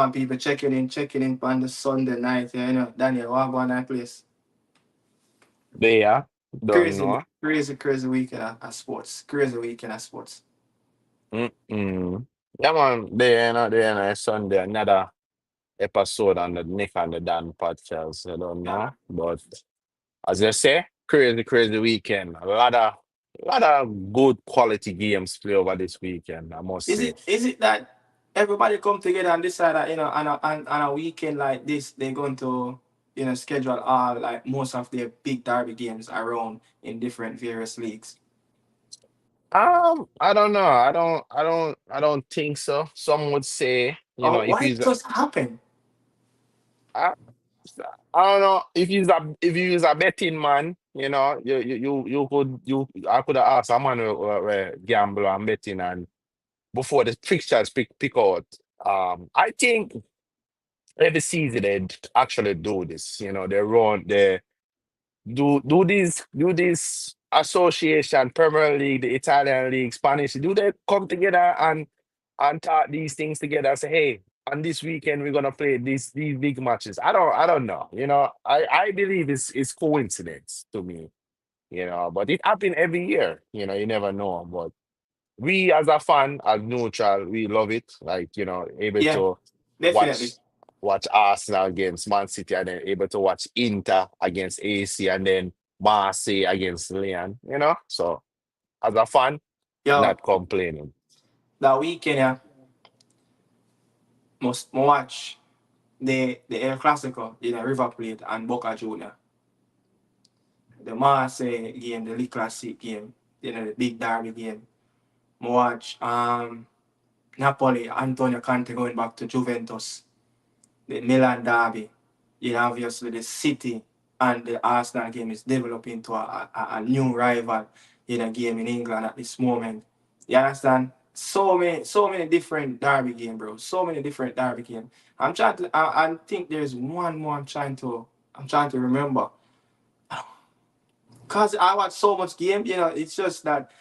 on, people checking in on the Sunday night. Yeah, you know, Daniel, what go on that place? There, don't Crazy, know. crazy weekend at sports. Crazy weekend at sports. Mm-mm. Yeah, man, there, Sunday, another episode on the Nick and the Dan podcast. I don't Yeah. know, but as I say, crazy weekend. A lot of good quality games play over this weekend, I must say. Is it that everybody come together and decide that, you know, on a weekend like this they're going to, you know, schedule all like most of their big derby games around in different various leagues? I don't know. I don't think so. Some would say, Or if why he's it just happen? I, I don't know if you use a betting man, you I could have asked a man where gamble and betting and before the fixtures pick out. I think every season they actually do this. They do this association, Premier League, the Italian League, Spanish. Do they come together and talk these things together and say, hey, on this weekend we're gonna play these big matches? I don't know. I believe it's coincidence to me. But it happen every year. You never know. But we as a fan, as neutral, we love it. Like, able Yeah, to definitely. watch watch Arsenal against Man City and then able to watch Inter against AC and then Marseille against Lyon, So as a fan, Yo, not complaining. that weekend, yeah, must watch the El Clasico, you know, River Plate and Boca Junior. The Marseille game, the League Classic game, you know, the big derby game. Watch Napoli, Antonio Conte going back to Juventus, the Milan derby. You know, obviously the City and the Arsenal game is developing into a new rival in a game in England at this moment. You understand? So many different derby game, bro. So many different derby game. I think there's one more I'm trying to remember. Cause I watch so much game, you know, it's just that,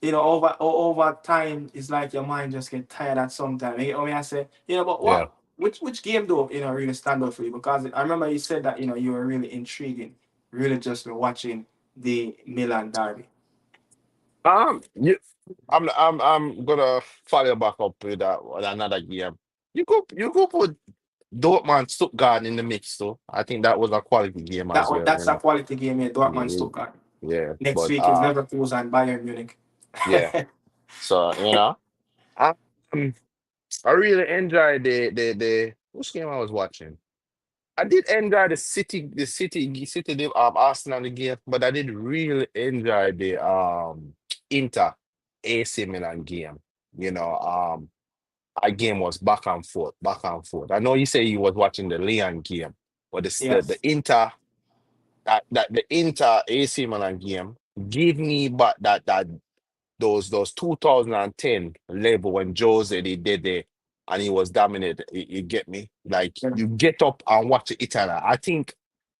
you know, over time, it's like your mind just get tired at some time. You know what I say, you know, but Yeah. which game though, you know, really stand out for you? Because I remember you said that, you know, you were really intriguing, really just watching the Milan derby. You, I'm gonna follow back up with that with another game. You could put Dortmund Stuttgart in the mix too. I think that was a quality game as well. That's a quality game here, Dortmund Yeah, Stuttgart. yeah. Next But week is Leverkusen and Bayern Munich. yeah. So I, um, I really enjoyed the which game I was watching. I did enjoy the Arsenal game, but I did really enjoy the Inter AC Milan game. Our game was back and forth, back and forth. I know you say you was watching the Leon game, but the Yes. Inter that the Inter AC Milan game give me but that those 2010 level when Jose did it and he was dominated. You get me? Like Yeah. you get up and watch the Italian. I think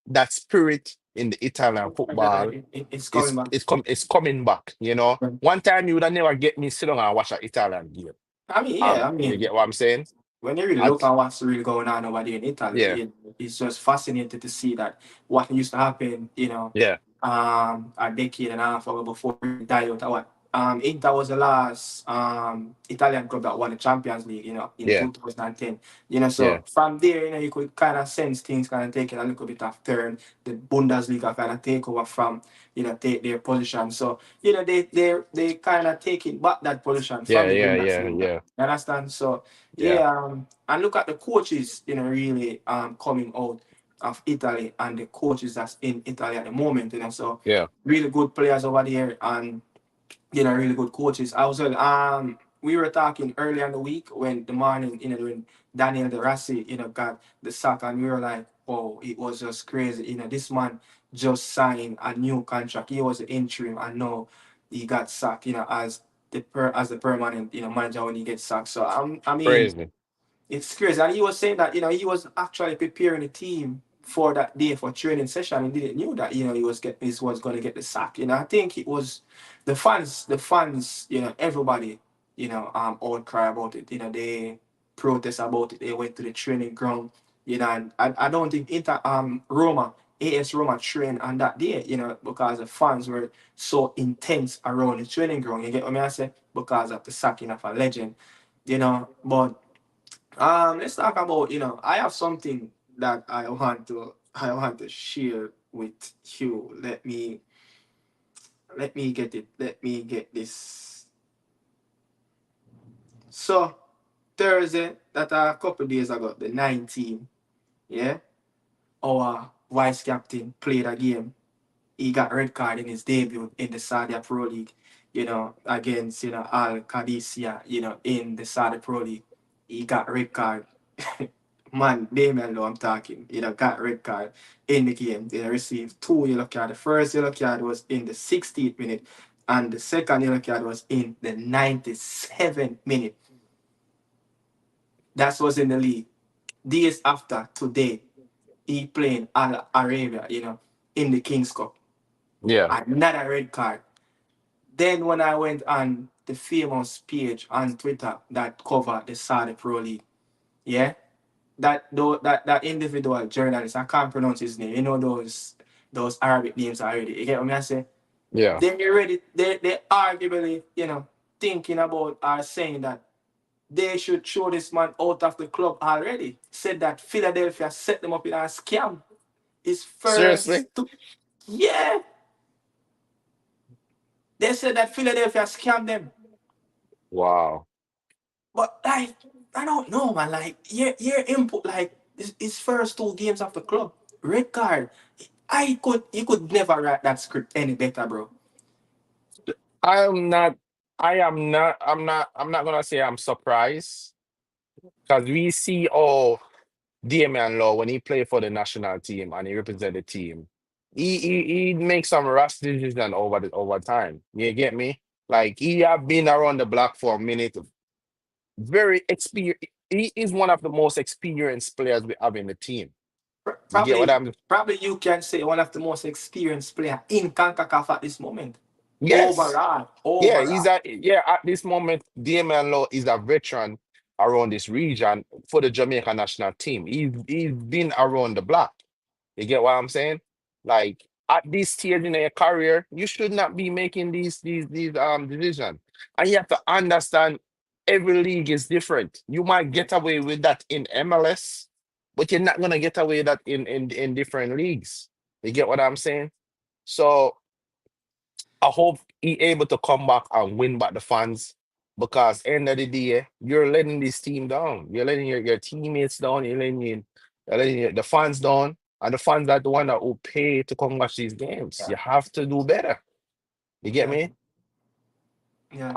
that spirit in the Italian football It's coming is back. it's coming back. One time you would have never get me sit down and watch an Italian game. I mean, yeah, I You mean, get what I'm saying? when you really I, look at what's really going on over there in Italy, yeah, it's just fascinating to see that what used to happen, you know, yeah, a decade and a half ago before it died out. What Inter was the last Italian club that won the Champions League, you know, in yeah, 2010. You know, yeah, so from there, you know, you could kind of sense things kind of taking a little bit of turn. The Bundesliga kind of take over from, you know, take their position. So, you know, they kind of taking back that position from yeah, the yeah, yeah, Bundesliga. yeah, You understand? So yeah, yeah, and look at the coaches, you know, really coming out of Italy and the coaches that's in Italy at the moment, you know. So yeah, really good players over there and you know, really good coaches. I was we were talking earlier in the week when the morning, you know, when Daniel De Rossi, you know, got the sack and we were like, oh, it was just crazy. You know, this man just signed a new contract. He was an interim and now he got sacked, you know, as the permanent, you know, manager when he gets sacked. So I mean, crazy. it's crazy. And he was saying that, you know, he was actually preparing the team for that day for training session. He didn't knew that, you know, he was gonna get the sack. You know, I think it was the fans, you know, everybody, you know, outcry about it. You know, they protest about it. They went to the training ground, you know, and I don't think Roma, AS Roma trained on that day, you know, because the fans were so intense around the training ground. You get what I say? Because of the sacking of a legend, you know. But let's talk about, you know, I have something that I want to share with you. Let me get it. Let me get this. So Thursday, that a couple days ago, the 19th, yeah, our vice captain played a game. He got red card in his debut in the Saudi Pro League, you know, against, you know, Al Qadisiyah, you know, in the Saudi Pro League. He got red card. Man, Damion Lowe, I'm talking, you know, got red card in the game. They received two yellow cards. The first yellow card was in the 60th minute, and the second yellow card was in the 97th minute. That was in the league. Days after today, he playing Al Arabia, you know, in the Kings Cup. Yeah. Another red card. Then when I went on the famous page on Twitter that covered the Saudi Pro League, yeah, that individual journalist, I can't pronounce his name. You know those Arabic names already. You get what I say? Yeah. They already they arguably, you know, thinking about or saying that they should throw this man out of the club already. Said that Philadelphia set them up in a scam. His Seriously? first yeah. They said that Philadelphia scammed them. Wow. But like, I don't know, man. Like your input, like his first two games of the club, red card. You could never write that script any better, bro. I am not. I'm not gonna say I'm surprised because we see Damian Lowe when he played for the national team and he represented the team. He makes some rash decisions over time. You get me? Like he have been around the block for a minute. Very experienced. He is one of the most experienced players we have in the team. You get what Probably, I'm? probably you can say one of the most experienced player in CONCACAF at this moment. Yes. Overall, Yeah, he's overall. at yeah, at this moment, Damian Lowe is a veteran around this region for the Jamaica national team. He's been around the block. You get what I'm saying? Like at this stage in your career, you should not be making these decisions. And you have to understand every league is different. You might get away with that in MLS, but you're not gonna get away with that in different leagues. You get what I'm saying? So I hope he able to come back and win back the fans because end of the day, you're letting this team down. You're letting your teammates down. The fans down. And the fans are the one that will pay to come watch these games. Yeah, You have to do better. You get yeah, me? yeah.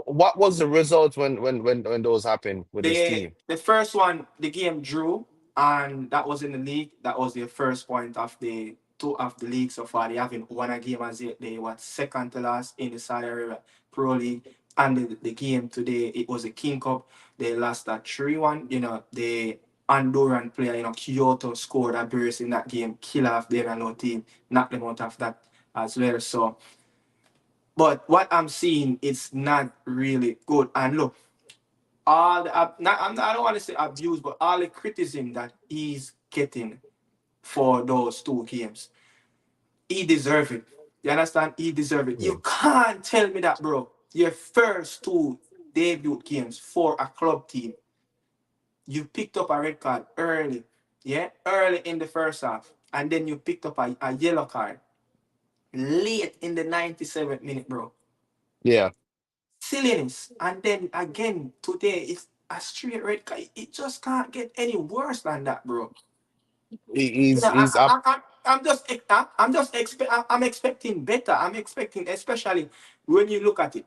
What was the result when those happened with this team? The first one, the game drew, and that was in the league. That was their first point of the two of the league so far. They haven't won a game as yet. They were second to last in the Saudi Arabia Pro League. And the game today, it was a King Cup. They lost that 3-1. You know, the Andorran player, you know, Kyoto scored a burst in that game, kill off them and no team, knock them out of that as well. So, but what I'm seeing, it's not really good. And look, all the I don't want to say abuse, but all the criticism that he's getting for those two games, he deserves it. You understand? He deserves it. Yeah. You can't tell me that, bro. Your first two debut games for a club team, you picked up a red card early, yeah, early in the first half, and then you picked up a yellow card late in the 97th minute, bro. Yeah. Silliness. And then again today, it's a straight red card. It just can't get any worse than that, bro. You know, He's up. I'm expecting better. I'm expecting, especially when you look at it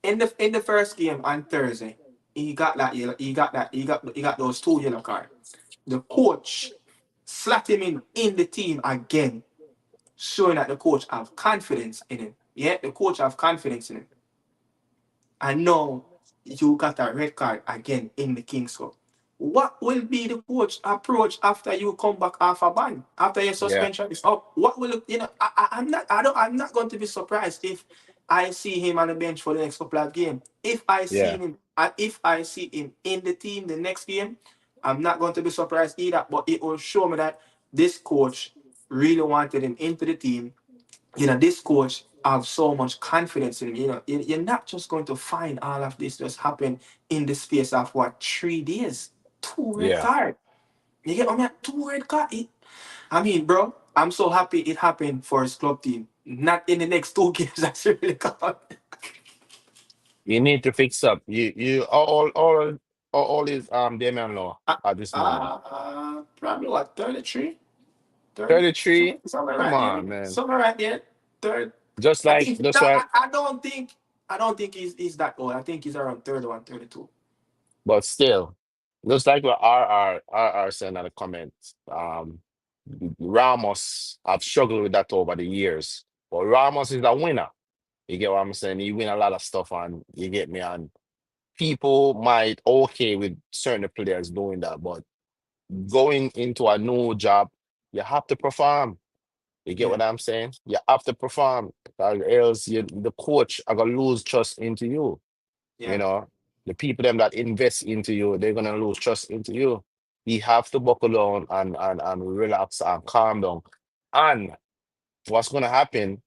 in the first game on Thursday, he got that yellow, he got those two yellow cards. The coach slapped him in the team again, showing that the coach have confidence in him. Yeah, the coach have confidence in him. And now you got a red card again in the Kings Cup. What will be the coach approach after you come back off a ban? After your Yeah. suspension is up? What will, you know? I'm not going to be surprised if I see him on the bench for the next couple of games. Yeah. If I see him in the team the next game, I'm not going to be surprised either. But it will show me that this coach really wanted him into the team. This coach have so much confidence in him. You're not just going to find all of this just happen in the space of what 3 days, two red Yeah. card. You get what I mean? Two red card. I mean, bro, I'm so happy it happened for his club team. Not in the next two games. That's really good. You need to fix up. You all is Damion Lowe Uh, at this moment. Probably what 33, 30, 33. somewhere Come right there, on, man. somewhere right there. Third. Just I like think just like I don't think he's that old. I think he's around 31, 32. but still, just like what RR saying in the comments. Ramos have struggled with that over the years. But Ramos is a winner. You get what I'm saying? He win a lot of stuff and you get me on. People might okay with certain players doing that, but going into a new job, you have to perform. You get Yeah, what I'm saying? You have to perform, or else the coach are gonna lose trust into you. You yeah, know, the people them that invest into you, they're gonna lose trust into you. You have to buckle down and relax and calm down. And what's gonna happen?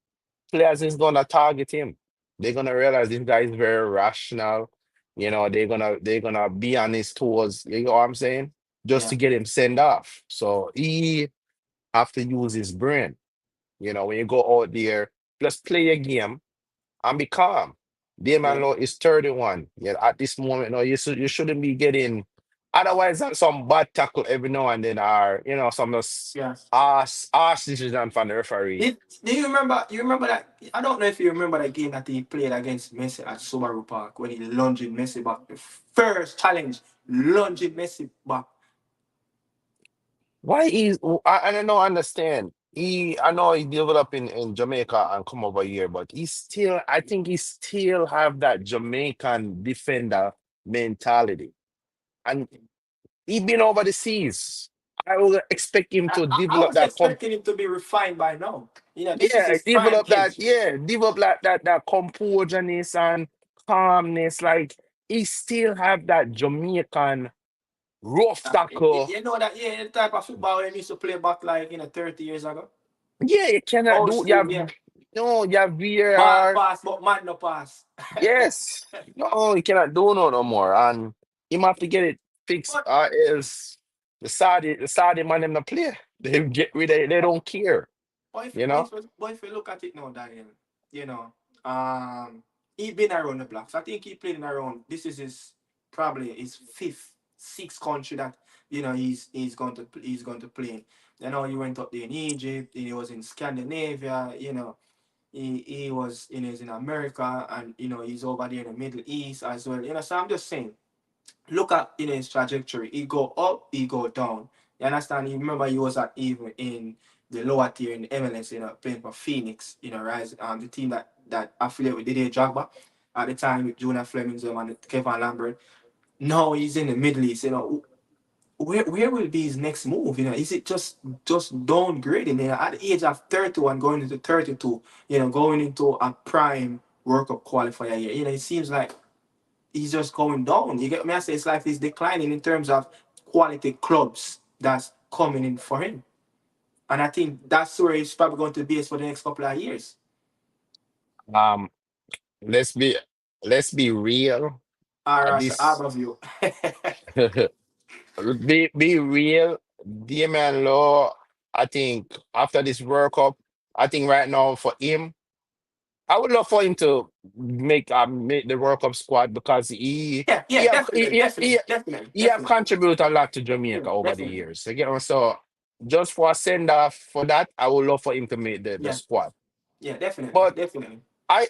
Players is gonna target him. They're gonna realize this guy is very rational. They're gonna be on his toes. You know what I'm saying? Just yeah, to get him sent off. So he have to use his brain. When you go out there, just play a game and be calm. yeah, Damian Lowe is 31. Yeah, at this moment, no, you shouldn't be getting. Otherwise, some bad tackle every now and then, or some just yeah. arse decision from the referee. Do you remember? You remember that? I don't know if you remember that game that he played against Messi at Subaru Park when he lunged Messi back. The first challenge, lunging Messi back. Why is I don't know understand. I know he developed in Jamaica and come over here, but I think he still have that Jamaican defender mentality. And he been over the seas. I would expect him to I develop was that expecting him to be refined by now. This is yeah, his prime age. develop that composureness and calmness. Like he still have that Jamaican rough tackle. You know that, yeah, the type of football we used to play back like 30 years ago. Yeah, you cannot Old do. You school, have yeah. no, you have Ball VAR. pass, but man no pass. Yes. No, you cannot do no more. And you have to get it fixed. but Is the Saudi man them not play. They get rid of it. They don't care. But if, You but know? if, but if you look at it now, Daniel, you know, he been around the blocks. I think he played in around. This is his probably his fifth, sixth country that he's going to play in. He went up there in Egypt. He was in Scandinavia. He's in America, and he's over there in the Middle East as well. So I'm just saying, look at his trajectory. He go up, he go down. You understand? You remember he was at even in the lower tier in the MLS, playing for Phoenix, Rise, the team that affiliate with Didier Drogba at the time with Jonah Fleming and Kevin Lambert. Now he's in the Middle East. Where will be his next move? Is it just downgrading? At the age of 31, going into 32, going into a prime World Cup qualifier year. It seems like he's just going down. You get me? I say it's like he's declining in terms of quality clubs that's coming in for him. And I think that's where he's probably going to be for the next couple of years. Um, let's be let's be real. At Arash this Abreview. be real. Damian Law, I think after this World Cup, I think right now for him, I would love for him to make the World Cup squad because Yeah, he yeah, have definitely, definitely, definitely, he have definitely, contributed a lot to Jamaica over the definitely. years. So just for a send off for that, I would love for him to make the Yeah, squad. yeah, definitely, But definitely.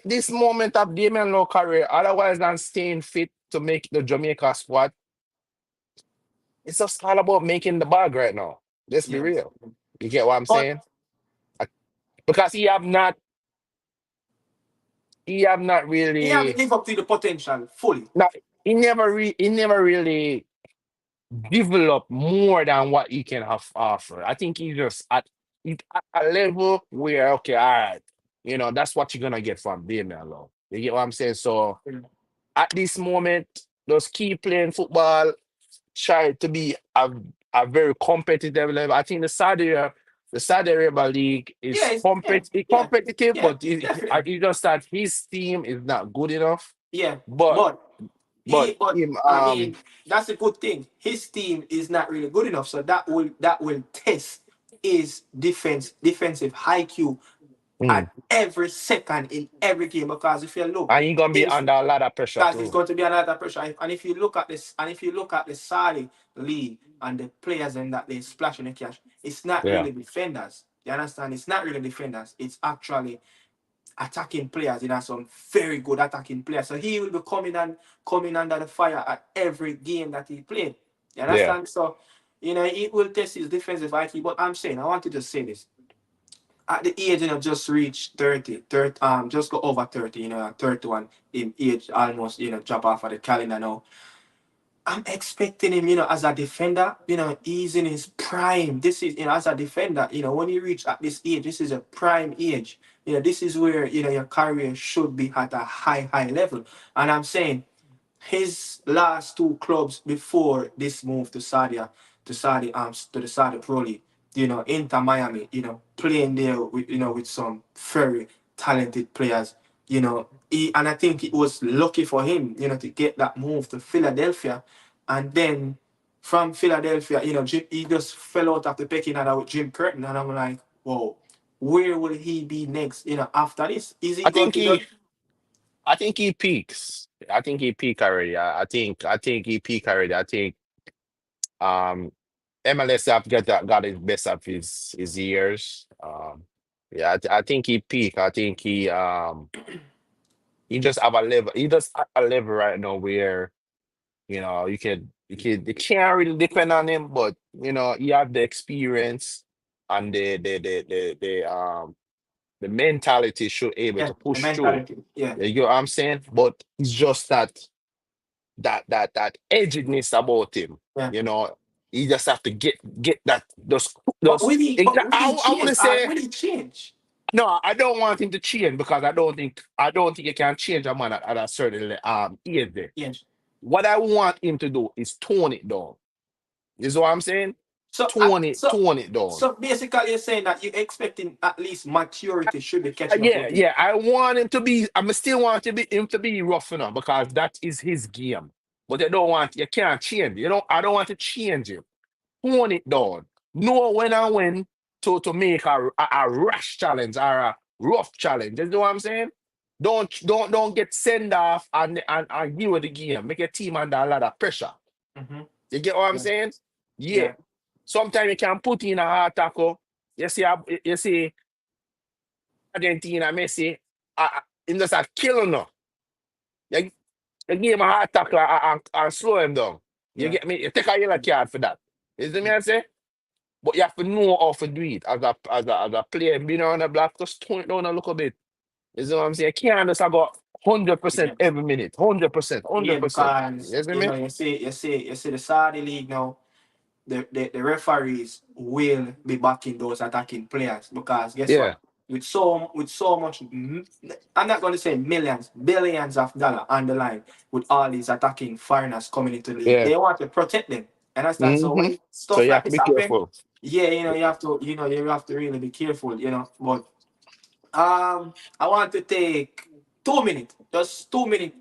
this moment of Damian Lowe career, otherwise than staying fit to make the Jamaica squad, it's just all about making the bag right now. Let's be Yeah. real. You get what I'm But saying? I- Because he have not he haven't really lived up to the potential fully. not he never really developed more than what he can have offer. I think he's just at a level where okay, all right. that's what you're gonna get from Damion Lowe. You get what I'm saying? So Mm. at this moment, just keep playing football, try to be a very competitive level. I think the Saudi Arabia League Yeah, is yeah, yeah, competitive, yeah, but definitely. you just that his team is not good enough. Yeah, But but but him I mean that's a good thing. His team is not really good enough, so that will test his defensive IQ mm, at every second in every game. Because if you look, and he gonna be if under a lot of pressure because it's too. going to be another pressure. And if you look at this, and if you look at the Saudi league and the players and that they splash in the cash, it's not Yeah, really defenders. You understand? It's not really defenders. It's actually attacking players. You know, some very good attacking players. So he will be coming under the fire at every game that he played. You yeah. understand? So, it will test his defensive IQ. But I'm saying, I want to just say this. At the age, just reach 30, 30, just go over 30, 31 in age, almost, drop off of the calendar now. I'm expecting him, as a defender, he's in his prime. This is, as a defender, when you reach at this age, this is a prime age. This is where, your career should be at a high, high level. And I'm saying his last two clubs before this move to the Saudi Pro League, Inter Miami, playing there with some very talented players, and I think it was lucky for him, to get that move to Philadelphia, and then from Philadelphia, he just fell out of the pecking order with Jim Curtin, and I'm like, whoa, where will he be next? After this, is he I going think to just? he I think he peaks. I think he peak already. I think he peak already. I think um MLS have got his best of his years. Yeah, I think he peak. I think he just have a level. He just at a level right now where you can't really depend on him, but he have the experience and the mentality should able Yeah, to the push through. mentality. Yeah. You get what I'm saying? But it's just that edginess about him. Yeah. You know, he just have to get that But those. will he? But will he I change? wouldn't say Will he change? no. I don't want him to change because I don't think he can change a man at a certain age there. Yes. What I want him to do is tone it down. You see what I'm saying? So, Tone it down. so basically, you're saying that you're expecting at least maturity should be catching up Yeah, with him. yeah. I want him to be. I still want him to be rough enough because that is his game. But I don't want. You can't change. I don't want to change him. Tone it down. Know when and when to make a rash challenge or a rough challenge. You know what I'm saying? Don't get sent off and give it the game. Make your team under a lot of pressure. Mm-hmm. You get what I'm Yeah. saying? Yeah. Yeah. Sometimes you can put in a hard tackle. You see Argentina, Messi, him just a killing no. You, you give him a hard tackle and slow him down. You Yeah. get me? You take a yellow card for that. You see me I say? But you have to know how to do it as a player. Being on the block, just tone it down a little bit. You see what I'm saying? You can't just go 100% Yeah. every minute. 100%, Yeah. 100%. Because You see me? you see the Saudi league now. The referees will be backing those attacking players because guess Yeah, what? With so much, I'm not going to say millions, billions of dollars on the line with all these attacking foreigners coming into the league. yeah. They want to protect them. Understand? So hmm when So stuff you like have to this be happen, careful. yeah, you have to really be careful. But I want to take 2 minutes, just 2 minutes,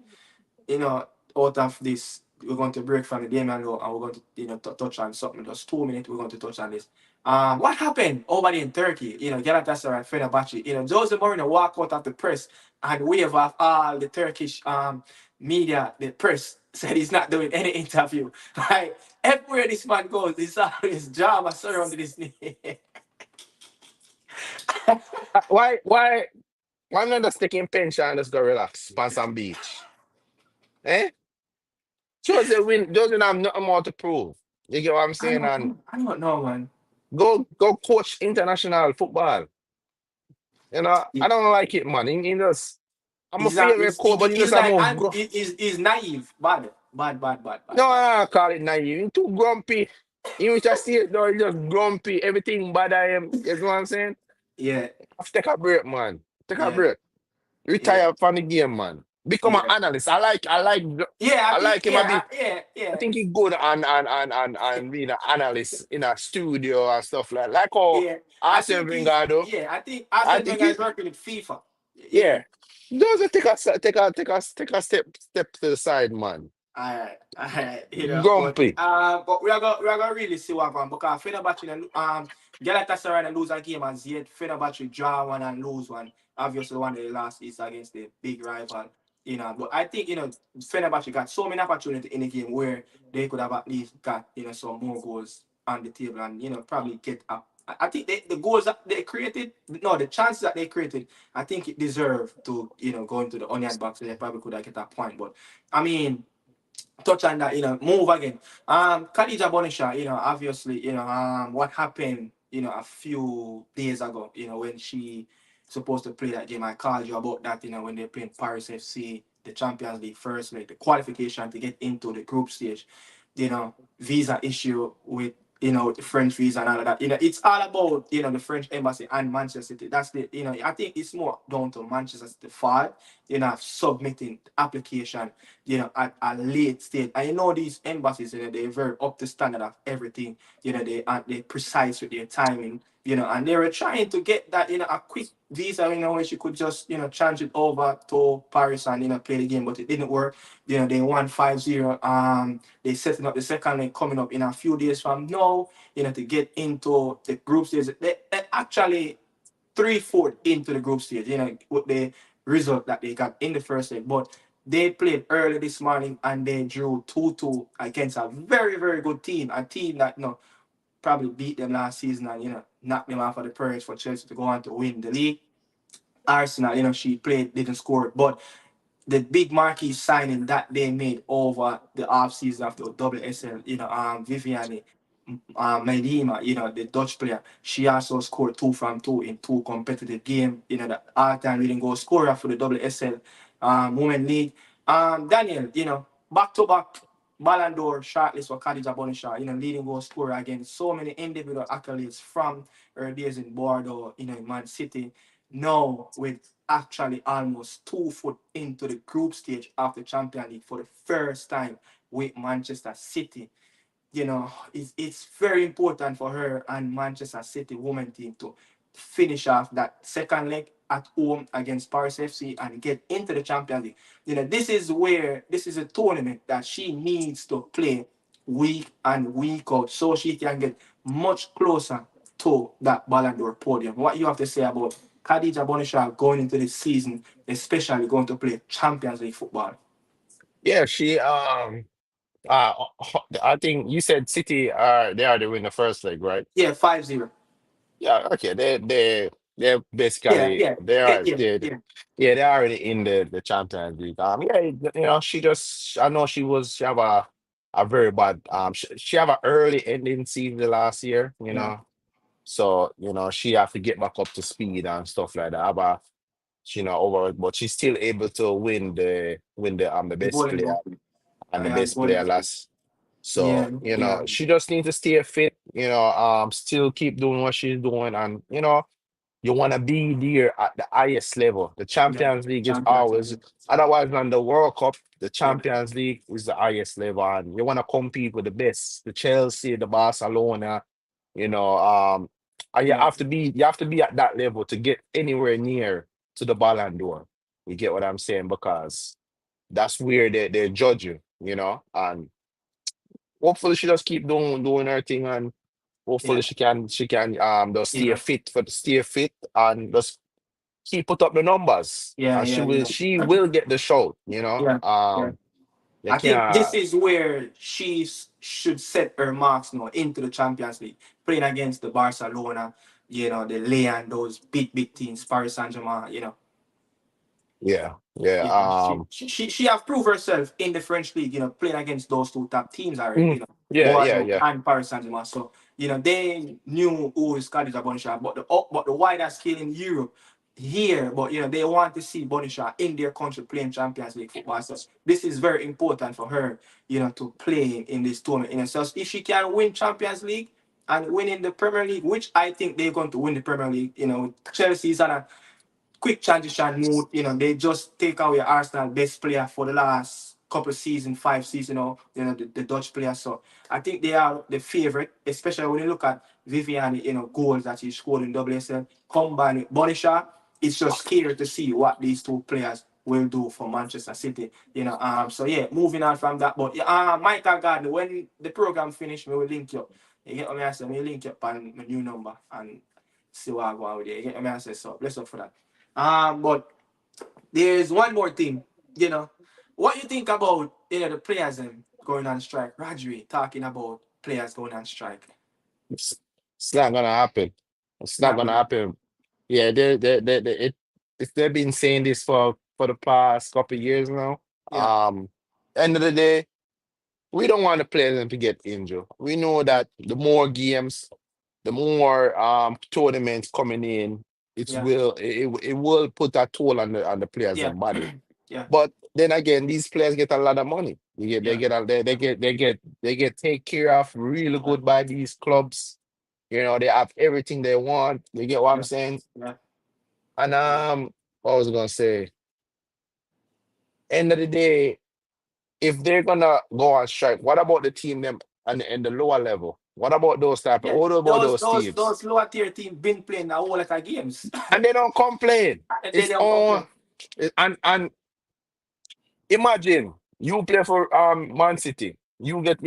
you know, out of this, we're going to break from the game and go, and we're going to, touch on something. Just 2 minutes, we're going to touch on this. What happened over there in Turkey? Galatasaray and Fenerbahce. Jose Mourinho walk out of the press and wave off all the Turkish media. The press said he's not doing any interview. Like everywhere this man goes, there's always drama surrounding his name. Why not just taking pension and just go relax on some beach? Eh? Jose have nothing more to prove. You get what I'm I saying? don't, And I don't know, man. go coach international football. I don't like it, man. He just I'm a He's not. favorite coach, but he He's just a like, more and he's naive. Bad, bad, bad, bad, bad, no, bad. I don't call it naive. He too grumpy. He was just see it though, he just grumpy. Everything bad I am. You know what I'm saying? Yeah, I have to take a break, man. Take a Yeah, break. yeah, Retire from the game, man. Become an yeah. analyst. I Yeah, I think like him a bit. yeah, I yeah, think he good and being an analyst in a studio and stuff like how yeah. I Arsene think he's Wenger do. yeah. I think I Arsene think Wenger he is working with FIFA. Yeah. yeah. Doesn't take a step to the side, man. Alright, Grumpy. but we are gonna really see what happen because Fenerbahce Galatasaray lose a game and yet Fenerbahce draw one and lose one. Obviously, one of the last is against the big rival, But I think Fenerbahce got so many opportunities in the game where they could have at least got some more goals on the table and probably get up. I think the goals that they created, no, the chances that they created, I think it deserved to go into the onion box. And they probably could have get that point, but I mean touch on that, move again. Khadija Bonisha, obviously, what happened, a few days ago, when she supposed to play that game. I called you about that, when they playing Paris FC, the Champions League first leg, the qualification to get into the group stage, visa issue with the French visa and all of that. It's all about the French embassy and Manchester City. That's the I think it's more down to Manchester City fault, submitting application at a late stage. I know these embassies, they're very up to standard of everything. They precise with their timing, and they were trying to get that, a quick visa, where she could just, change it over to Paris and, play the game, but it didn't work. They won 5-0. They setting up the second leg coming up in a few days from now, to get into the group stage. They actually 3-4 into the group stage, with the result that they got in the first leg. But they played early this morning and they drew 2-2 against a very, very good team. A team that probably beat them last season and knocked them off of the perch for Chelsea to go on to win the league. Arsenal, she played, didn't score, but the big marquee signing that they made over the offseason of the WSL, Viviane Medina, the Dutch player, she also scored 2 from 2 in 2 competitive games. The all-time leading goal scorer for the WSL Women League. Daniel, back-to-back Ballon d'Or shortlist for Khadija Bonisha, leading goal scorer again. So many individual accolades from her days in Bordeaux, in Man City. Now with actually almost 2 foot into the group stage of the Champions League for the first time with Manchester City. It's very important for her and Manchester City women team to finish off that second leg at home against Paris FC and get into the Champions League. This is a tournament that she needs to play week and week out so she can get much closer to that Ballon d'Or podium. What you have to say about Khadija Bonisha going into this season, especially going to play Champions League football? Yeah, she I think you said City they are the win the first leg, right? Yeah, 5-0. Yeah, okay. They're Yeah, basically yeah, yeah, yeah, yeah. yeah, they're already in the Champions League. Yeah, she just I know she have a very bad she have a early ending season last year, Yeah, so she have to get back up to speed and stuff like that. But over, but she's still able to win the the best golden player goal. and the Yeah, the best player golden goal. last. Yeah, So, yeah, she just needs to stay fit, still keep doing what she's doing. And, you want to be there at the highest level. The yeah. Champions League is Champions always, League. otherwise than the World Cup, the Yeah, Champions League is the highest level. And you want to compete with the best, the Chelsea, the Barcelona, you know, um, and yeah, you have to be at that level to get anywhere near to the Ballon d'Or. You get what I'm saying? Because that's where they judge you, and hopefully she just keep doing her thing, and hopefully yeah, she can just yeah, stay fit and just keep put up the numbers, yeah, and she yeah, will yeah, she will get the show, yeah, yeah. you I think this can't is where she should set her marks now into the Champions League, playing against the Barcelona, the LYON, those big, big teams, Paris Saint-Germain, yeah, yeah, she have proved herself in the French league, playing against those two top teams already, yeah, yeah, Bordeaux yeah, and Paris Saint-Germain. So, they knew who is Khadija Bonisha, but the wider scale in Europe here, but they want to see Bonisha in their country playing Champions League football. So this is very important for her, to play in this tournament. So if she can win Champions League and win in the Premier League, which I think they're going to win the Premier League, Chelsea's on a quick transition mode. They just take away Arsenal best player for the last couple of seasons, 5 seasons. The Dutch player. So I think they are the favorite, especially when you look at Vivian. Goals that he scored in WSL combined with Bonisha. It's just scary to see what these two players will do for Manchester City. So yeah, moving on from that. But yeah, Michael Gardner, when the program finished, we will link you. You get what I say? We link you up on my new number and see what I go on with it. You get what I say? So bless up for that. But there's one more thing, you know. What you think about the players going on strike? Rajri talking about players going on strike. It's, it's not gonna happen. It's not Not gonna gonna happen. happen. Yeah, they've been saying this for the past couple of years now. Yeah, End of the day, we don't want the players to get injured. We know that the more games, the more tournaments coming in, yeah, it will put a toll on the players' yeah, and body. yeah, But then again, these players get a lot of money. yeah, They get taken care of really yeah, good by these clubs. They have everything they want. You get what I'm yeah, saying? yeah, And yeah. what was I gonna say? End of the day, if they're gonna go on strike, what about the team them and in the lower level? What about those type of Yeah, what about those those those teams? those lower tier team been playing a whole lot of games, And they don't complain. and they It's don't all complain. and imagine you play for Man City, you get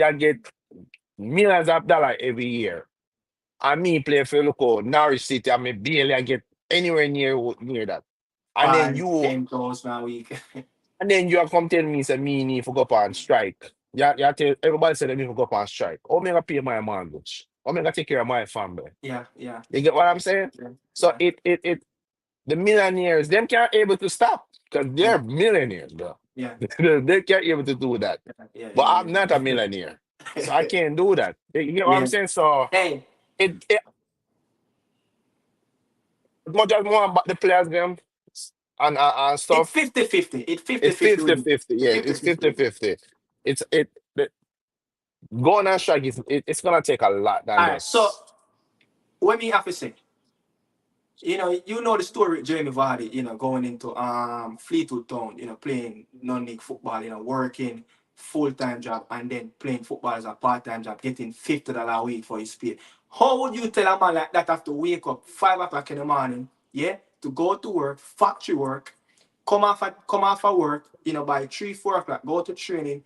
millions of dollars every year. And me play for local Norwich City, I mean barely I get anywhere near that. And then Five, you 10 goals now a week. and then you are come tell me say me need to go up on strike. You tell everybody say they need to go up on strike. How me gonna pay my mortgage? How me gonna take care of my family? Yeah, yeah, You get what I'm saying? yeah, So yeah, it the millionaires, them can't able to stop because yeah, they're millionaires, bro. yeah, They can't able to do that. yeah, But yeah, I'm not a yeah. millionaire. So I can't do that. You get what I'm Yeah. saying? So Hey, it as much as more about the players them and it's stuff, 50-50. It's it's 50-50 with me. 50-50. Yeah, Fifty it's fifty. 50-50. It's going on strike it's gonna take a lot than All right. So just what me have to say, the story with Jamie Vardy, going into Fleetwood Town, playing non-league football, working full-time job and then playing football as a part-time job, getting $50 a week for his pay. How would you tell a man like that have to wake up 5 o'clock in the morning, yeah, to go to work, factory work, come off of work, by 3, 4 o'clock, go to training,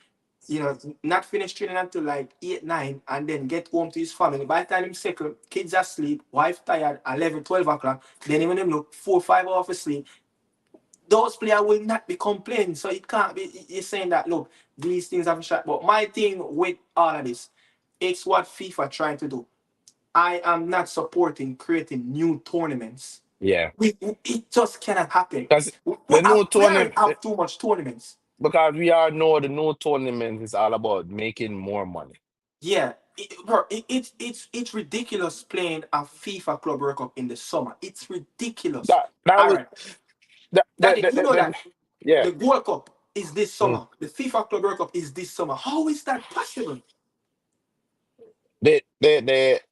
not finish training until like 8, 9, and then get home to his family. By the time him settle, kids asleep, wife tired, 11, 12 o'clock, then when him look 4, 5 hours of sleep, those players will not be complaining. So it can't be you're saying that look, these things have a shot. But my thing with all of this, it's what FIFA trying to do. I am not supporting creating new tournaments. yeah. It just cannot happen. Because We, the new we already tournament have too much tournaments. because we all know the new tournament is all about making more money. Yeah, bro, it's ridiculous playing a FIFA Club World Cup in the summer. It's ridiculous. That All was right, that, Daddy, you know that yeah. the World Cup is this Mm. summer. The FIFA Club World Cup is this summer. How is that possible?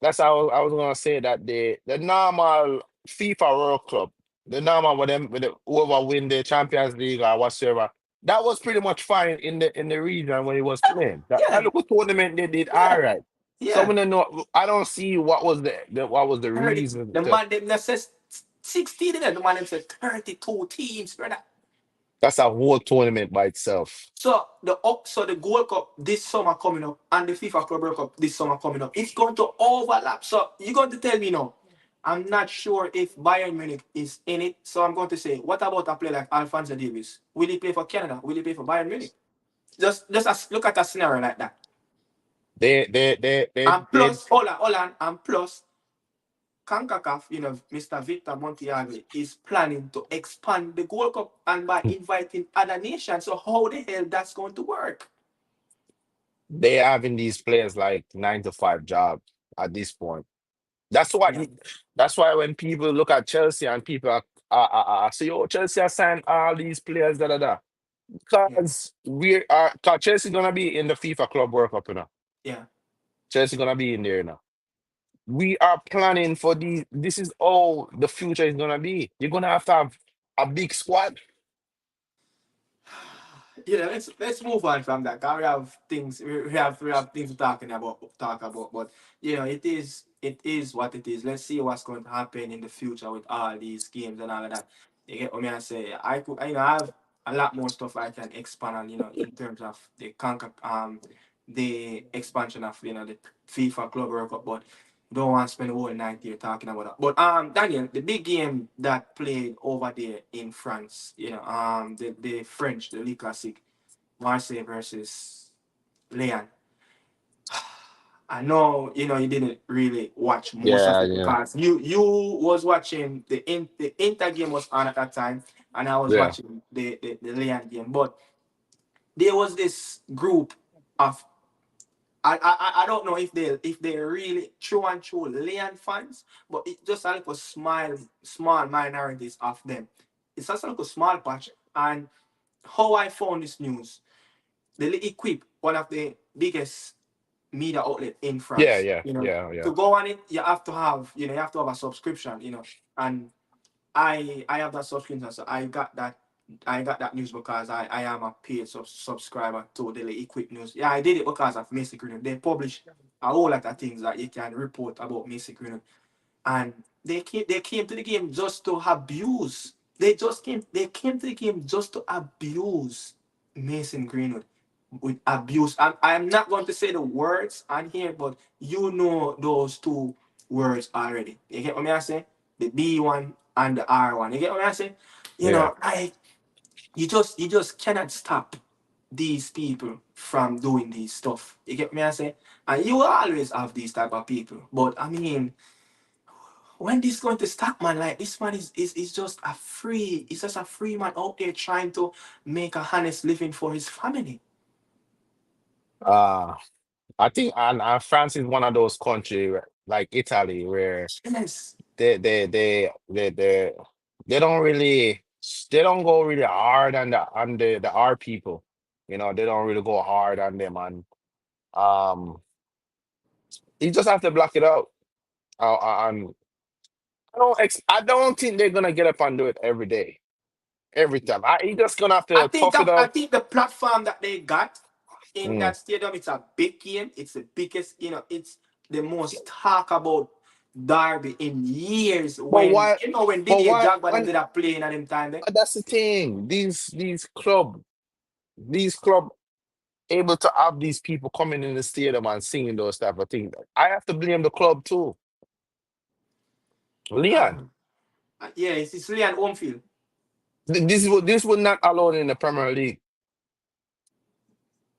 That's how I was gonna say that the normal FIFA World Cup, the normal with the whoever win the Champions League or whatsoever, that was pretty much fine in the region when it was playing. That Yeah, little tournament they did yeah, all right. So yeah. when I know, I don't see what was what was the I heard it. reason The to. man them that says 16 in it. The man them said 32 teams, brother. That's a whole tournament by itself. So the Gold Cup this summer coming up and the FIFA Club World Cup this summer coming up, it's going to overlap. So you're going to tell me now. I'm not sure if Bayern Munich is in it. So I'm going to say, what about a player like Alphonso Davies? Will he play for Canada? Will he play for Bayern Munich? Just look at a scenario like that. And They plus, hold on, and plus, CONCACAF, Mr. Victor Montiagli is planning to expand the Gold Cup and by inviting other nations. So how the hell that's going to work? they having these players like 9 to 5 job at this point. That's what. Yeah, That's why when people look at Chelsea and people say, "Oh, Chelsea has signed all these players." Da da da. yeah, Because we are. Cause Chelsea gonna be in the FIFA Club World Cup, you know. yeah, Chelsea gonna be in there, you know. We are planning for these. This is all the future is gonna be. You're gonna have to have. a big squad. Yeah, let's move on from that. 'Cause we have things we have things to talk about. But it is what it is. Let's see what's going to happen in the future with all these games and all of that. You get what I say? I have a lot more stuff I can expand on, in terms of the expansion of the FIFA Club World Cup, but don't want to spend the whole night here talking about that. But Daniel, the big game that played over there in France, the French, the League Classic, Marseille versus Lyon. I know you didn't really watch most of Yeah, it yeah, because you was watching the Inter game was on at that time, and I was yeah, watching the Lyon game. But there was this group of I don't know if they really true and true Lyon fans, but it's just a little small minorities of them. It's just a little small patch. And how I found this news, the Equip, one of the biggest media outlet in yeah, France. yeah, yeah, yeah. To go on it, you have to have a subscription. And I have that subscription, so I got that news because I am a paid subscriber to Daily Equip News. Yeah, I did it because of Messi Greenwood. They publish a whole lot of things that you can report about Messi Greenwood, and they came to the game just to abuse. They came to the game just to abuse Mason Greenwood with abuse. I'm not going to say the words on here, but you know those two words already. You get what I say? The B one and the R one. You get what I say? Yeah. I you just cannot stop these people from doing these stuff. You get me I say? And you will always have these type of people. But I mean, when this going to stop, man? Like this man is just a free. It's just a free man out there trying to make a honest living for his family. Uh, I think and France is one of those countries like Italy where Yes. they they they they they they don't really they don't go really hard on the R people. They don't really go hard on them, and um you just have to block it out. And I don't think they're gonna get up and do it every day, every time. You just gonna have I to think tough it that I out. think the platform that they got in Mm. that stadium, it's a big game. It's the biggest, it's the most talk about derby in years. But When why? when But Didier why? Drogba them When did that playing at them time there. that's the thing. These club able to have these people coming in the stadium and singing those type of things. I have to blame the club too. Leon, Yeah, it's Leon home field. this would not allow in the Premier League.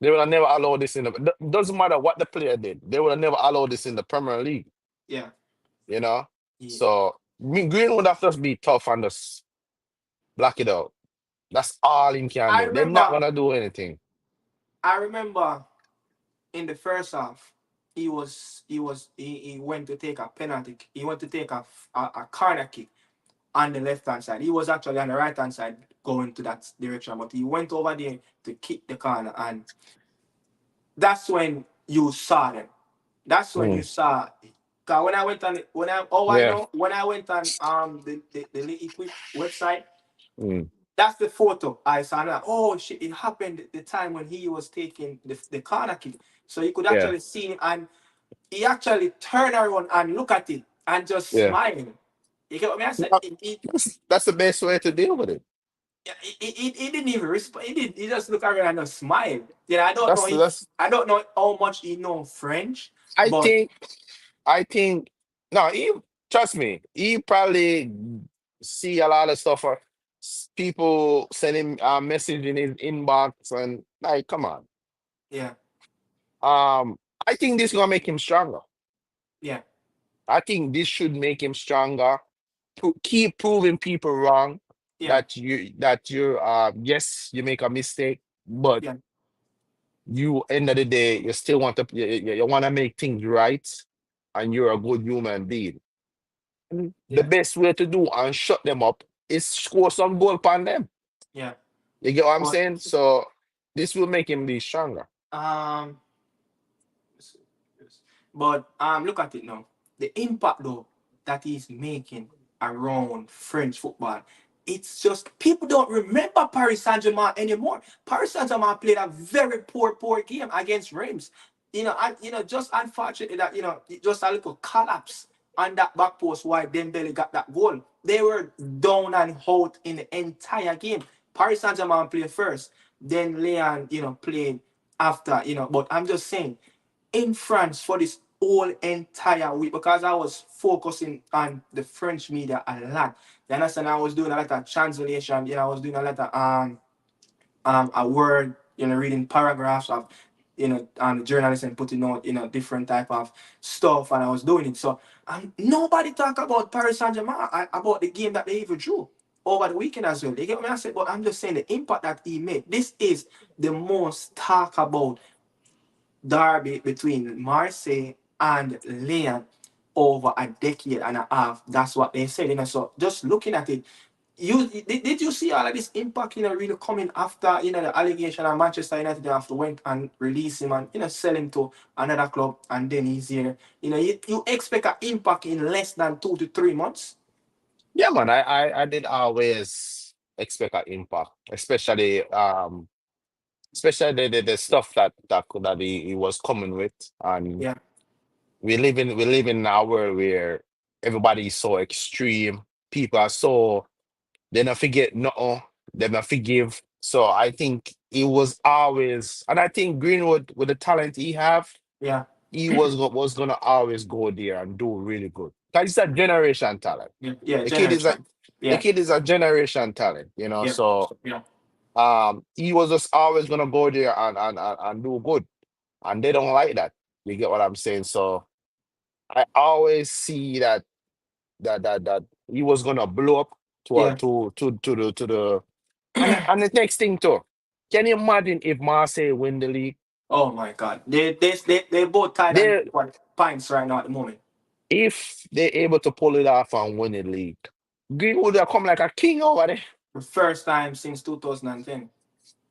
They would have never allowed this in the. Doesn't matter what the player did. They would have never allowed this in the Premier League. Yeah, You know. yeah. So Green would have to be tough and just block it out. That's all he can I do. They're not remember. gonna do anything. I remember in the first half, he went to take a penalty. He went to take a corner kick on the left hand side. He was actually on the right hand side going to that direction, but he went over there to kick the corner, and that's when you saw them. That's when you Mm, saw. Cause when I went on when I oh I yeah. know when I went on the Lee Equip website, Mm, that's the photo I saw. I'm like, oh shit, it happened at the time when he was taking the corner kick. So you could yeah. actually see him, and he actually turned around and look at it and just Yeah. smiling. You get what I said? No, that's the best way to deal with it. He didn't even respond. He just looked around and just smiled. I don't know That's if that's. I don't know how much he know French, I but think. I think. No, trust me. He probably see a lot of stuff. People sending message in his inbox and like, come on. yeah, I think this gonna make him stronger. yeah, I think this should make him stronger. Keep proving people wrong yeah, that you yes, you make a mistake, but yeah, you end of the day you still want to you want to make things right, and you're a good human being. The yeah, best way to do and shut them up is score some goal upon them. yeah. You get what I'm But saying? So this will make him be stronger. um, look at it now. The impact though that he's making around French football. it's just people don't remember Paris Saint-Germain anymore. Paris Saint-Germain played a very poor game against Reims. Just unfortunately that just a little collapse on that back post why Dembele got that goal. They were down and out in the entire game. Paris Saint-Germain played first, then Leon, played after, But I'm just saying, in France for this whole entire week because I was focusing on the French media a lot. You understand? I was doing a lot of translation. I was doing a lot of a word, reading paragraphs of, journalists and putting out, different type of stuff, and I was doing it. So nobody talk about Paris Saint-Germain, about the game that they even drew over the weekend as well. You get what I said? But I'm just saying the impact that he made. This is the most talk about derby between Marseille and Lyon over a decade and a half. That's what they said. So just looking at it, did you see all of this impact, really coming after, the allegation of Manchester United after went and release him and, sell him to another club and then he's here. You expect an impact in less than 2 to 3 months. Yeah, man. I did always expect an impact, especially the stuff that he was coming with. And Yeah, we live in a world where everybody is so extreme. People are so they not forget no, they not forgive. So I think he was always, and I think Greenwood with the talent he have, yeah, he was gonna always go there and do really good. 'Cause he's a generation talent. yeah, yeah, The kid is a generation. the Yeah, kid is a generation talent. yeah, So yeah, he was just always gonna go there and do good. And they don't like that. You get what I'm saying? So I always see that he was gonna blow up yeah. to the and the next thing too. Can you imagine if Marseille win the league? Oh my God, they both tied on They points right now at the moment. if they're able to pull it off and win the league, Greenwood have come like a king over there. The first time since 2010.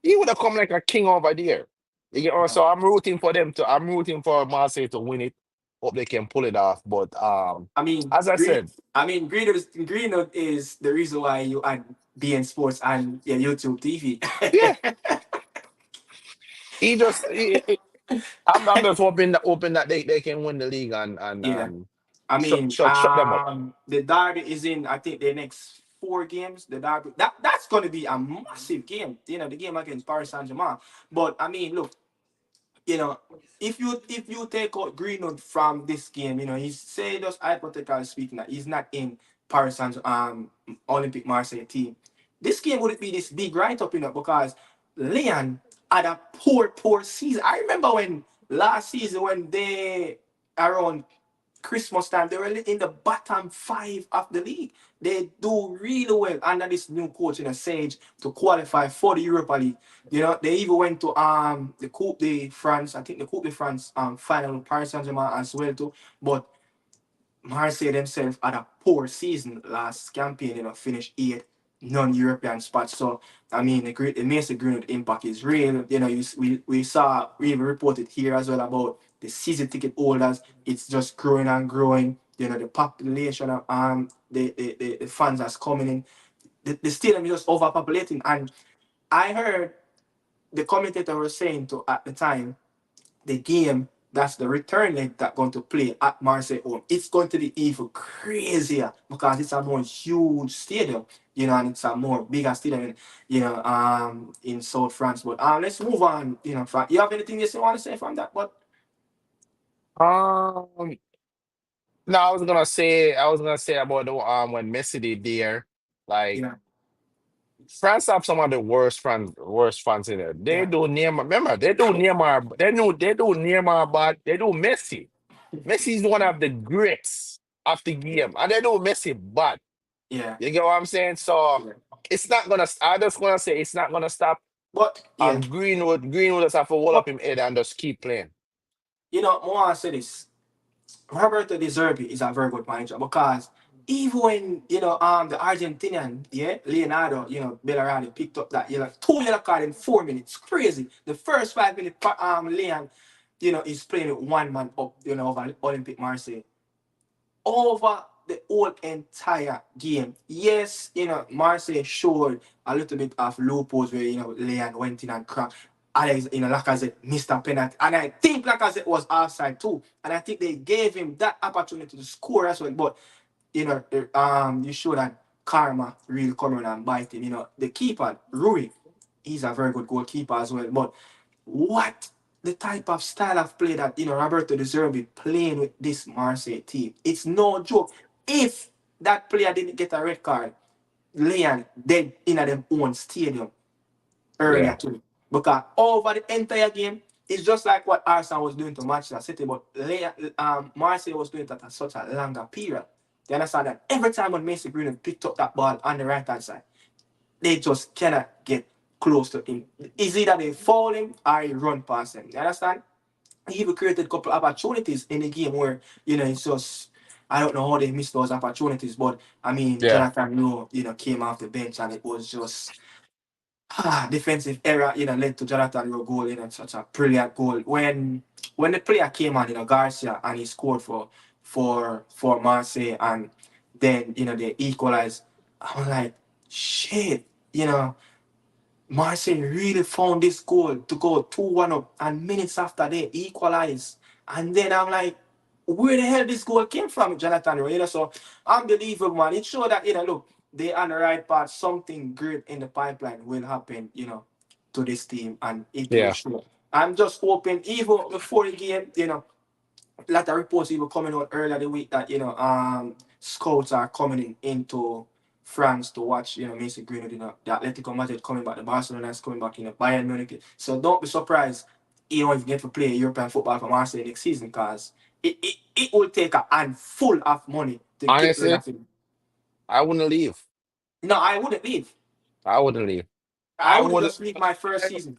He would have come like a king over there. You get, Yeah. so I'm rooting for Marseille to win it. Hope they can pull it off. But I mean, as I said, Greenwood is the reason why you add BN Sports and your YouTube TV. yeah, he just I'm just hoping that they can win the league and Yeah. I mean, shut them up. the derby is in, I think, the next 4 games. The derby that's going to be a massive game. The game against Paris Saint Germain. But I mean, look, you know, if you take out Greenwood from this game, he's say just hypothetically speaking that he's not in Paris Saint Olympic Marseille team. This game wouldn't be this big write up, because Leon had a poor season. I remember when last season when they around Christmas time, they were in the bottom five of the league. They do really well under this new coach in a Sage to qualify for the Europa League. They even went to the Coupe de France. I think the Coupe de France final with Paris Saint Germain as well too. But Marseille themselves had a poor season last campaign. Finished eighth, non-European spots. So I mean, the Mason Greenwood impact is real. We even reported here as well about the season ticket holders. It's just growing and growing. The population of the fans that's coming in. The stadium is just overpopulating. And I heard the commentator was saying to at the time the game that's the return leg that going to play at Marseille home, it's going to be even crazier because it's a more huge stadium, and it's a more bigger stadium, in South France. But let's move on. You have anything else you want to say from that? But Um, no, I was gonna say about the when Messi did there, like yeah, France have some of the worst fans in there. They yeah, do Neymar. Remember, they do Neymar. They do Neymar, but they do Messi. Messi is one of the greats of the game, and they do Messi bad. yeah, You get what I'm saying? So yeah. it's not gonna. I just wanna say it's not gonna stop. But yeah, And Greenwood just have to hold up but him head and just keep playing. I want to say this. Roberto De Zerbi is a very good manager because even when the Argentinian, yeah, Leonardo, Bellarani picked up that 2 yellow card in 4 minutes. Crazy. The first 5 minutes, Leon, is playing with one man up, over Olympic Marseille. Over the whole entire game. Yes, Marseille showed a little bit of loopholes where Leon went in and cracked. Alex, Lacazette missed a penalty, and I think Lacazette was offside too. And I think they gave him that opportunity to score as well. But you show that karma really come around and bite him. The keeper, Rui, he's a very good goalkeeper as well. But what the type of style of play that Roberto De Zerbi playing with this Marseille team? It's no joke. If that player didn't get a red card, Leon dead in them own stadium earlier Yeah. too. Because over the entire game, it's just like what Arsenal was doing to Manchester City, but Marseille was doing that at such a longer period. You understand that every time when Mason Greenwood picked up that ball on the right hand side, they just cannot get close to him. It's either they foul him or he run past him. You understand? He even created a couple of opportunities in the game where, it's just I don't know how they missed those opportunities, but I mean Yeah. Jonathan Lowe, came off the bench and it was just defensive error, led to Jonathan Rowe goal, such a brilliant goal. When the player came on, Garcia, and he scored for Marseille, and then they equalized. I'm like, shit, Marseille really found this goal to go 2-1 up, and minutes after they equalized. And then I'm like, where the hell this goal came from, Jonathan Rowe? So unbelievable, man. It showed that, look, they on the right path. Something great in the pipeline will happen, to this team, and it will Yeah. show. I'm just hoping, even before the game, a lot of reports even coming out earlier the week that scouts are coming into France to watch Mason Greenwood, the Atletico Madrid coming back, the Barcelona is coming back, Bayern Munich. So don't be surprised, if you get to play European football for Marseille next season, because it will take a handful of money to get rid Honestly, of him. I wouldn't leave. No, I wouldn't leave. I wouldn't leave. I I would would. just leave my first season.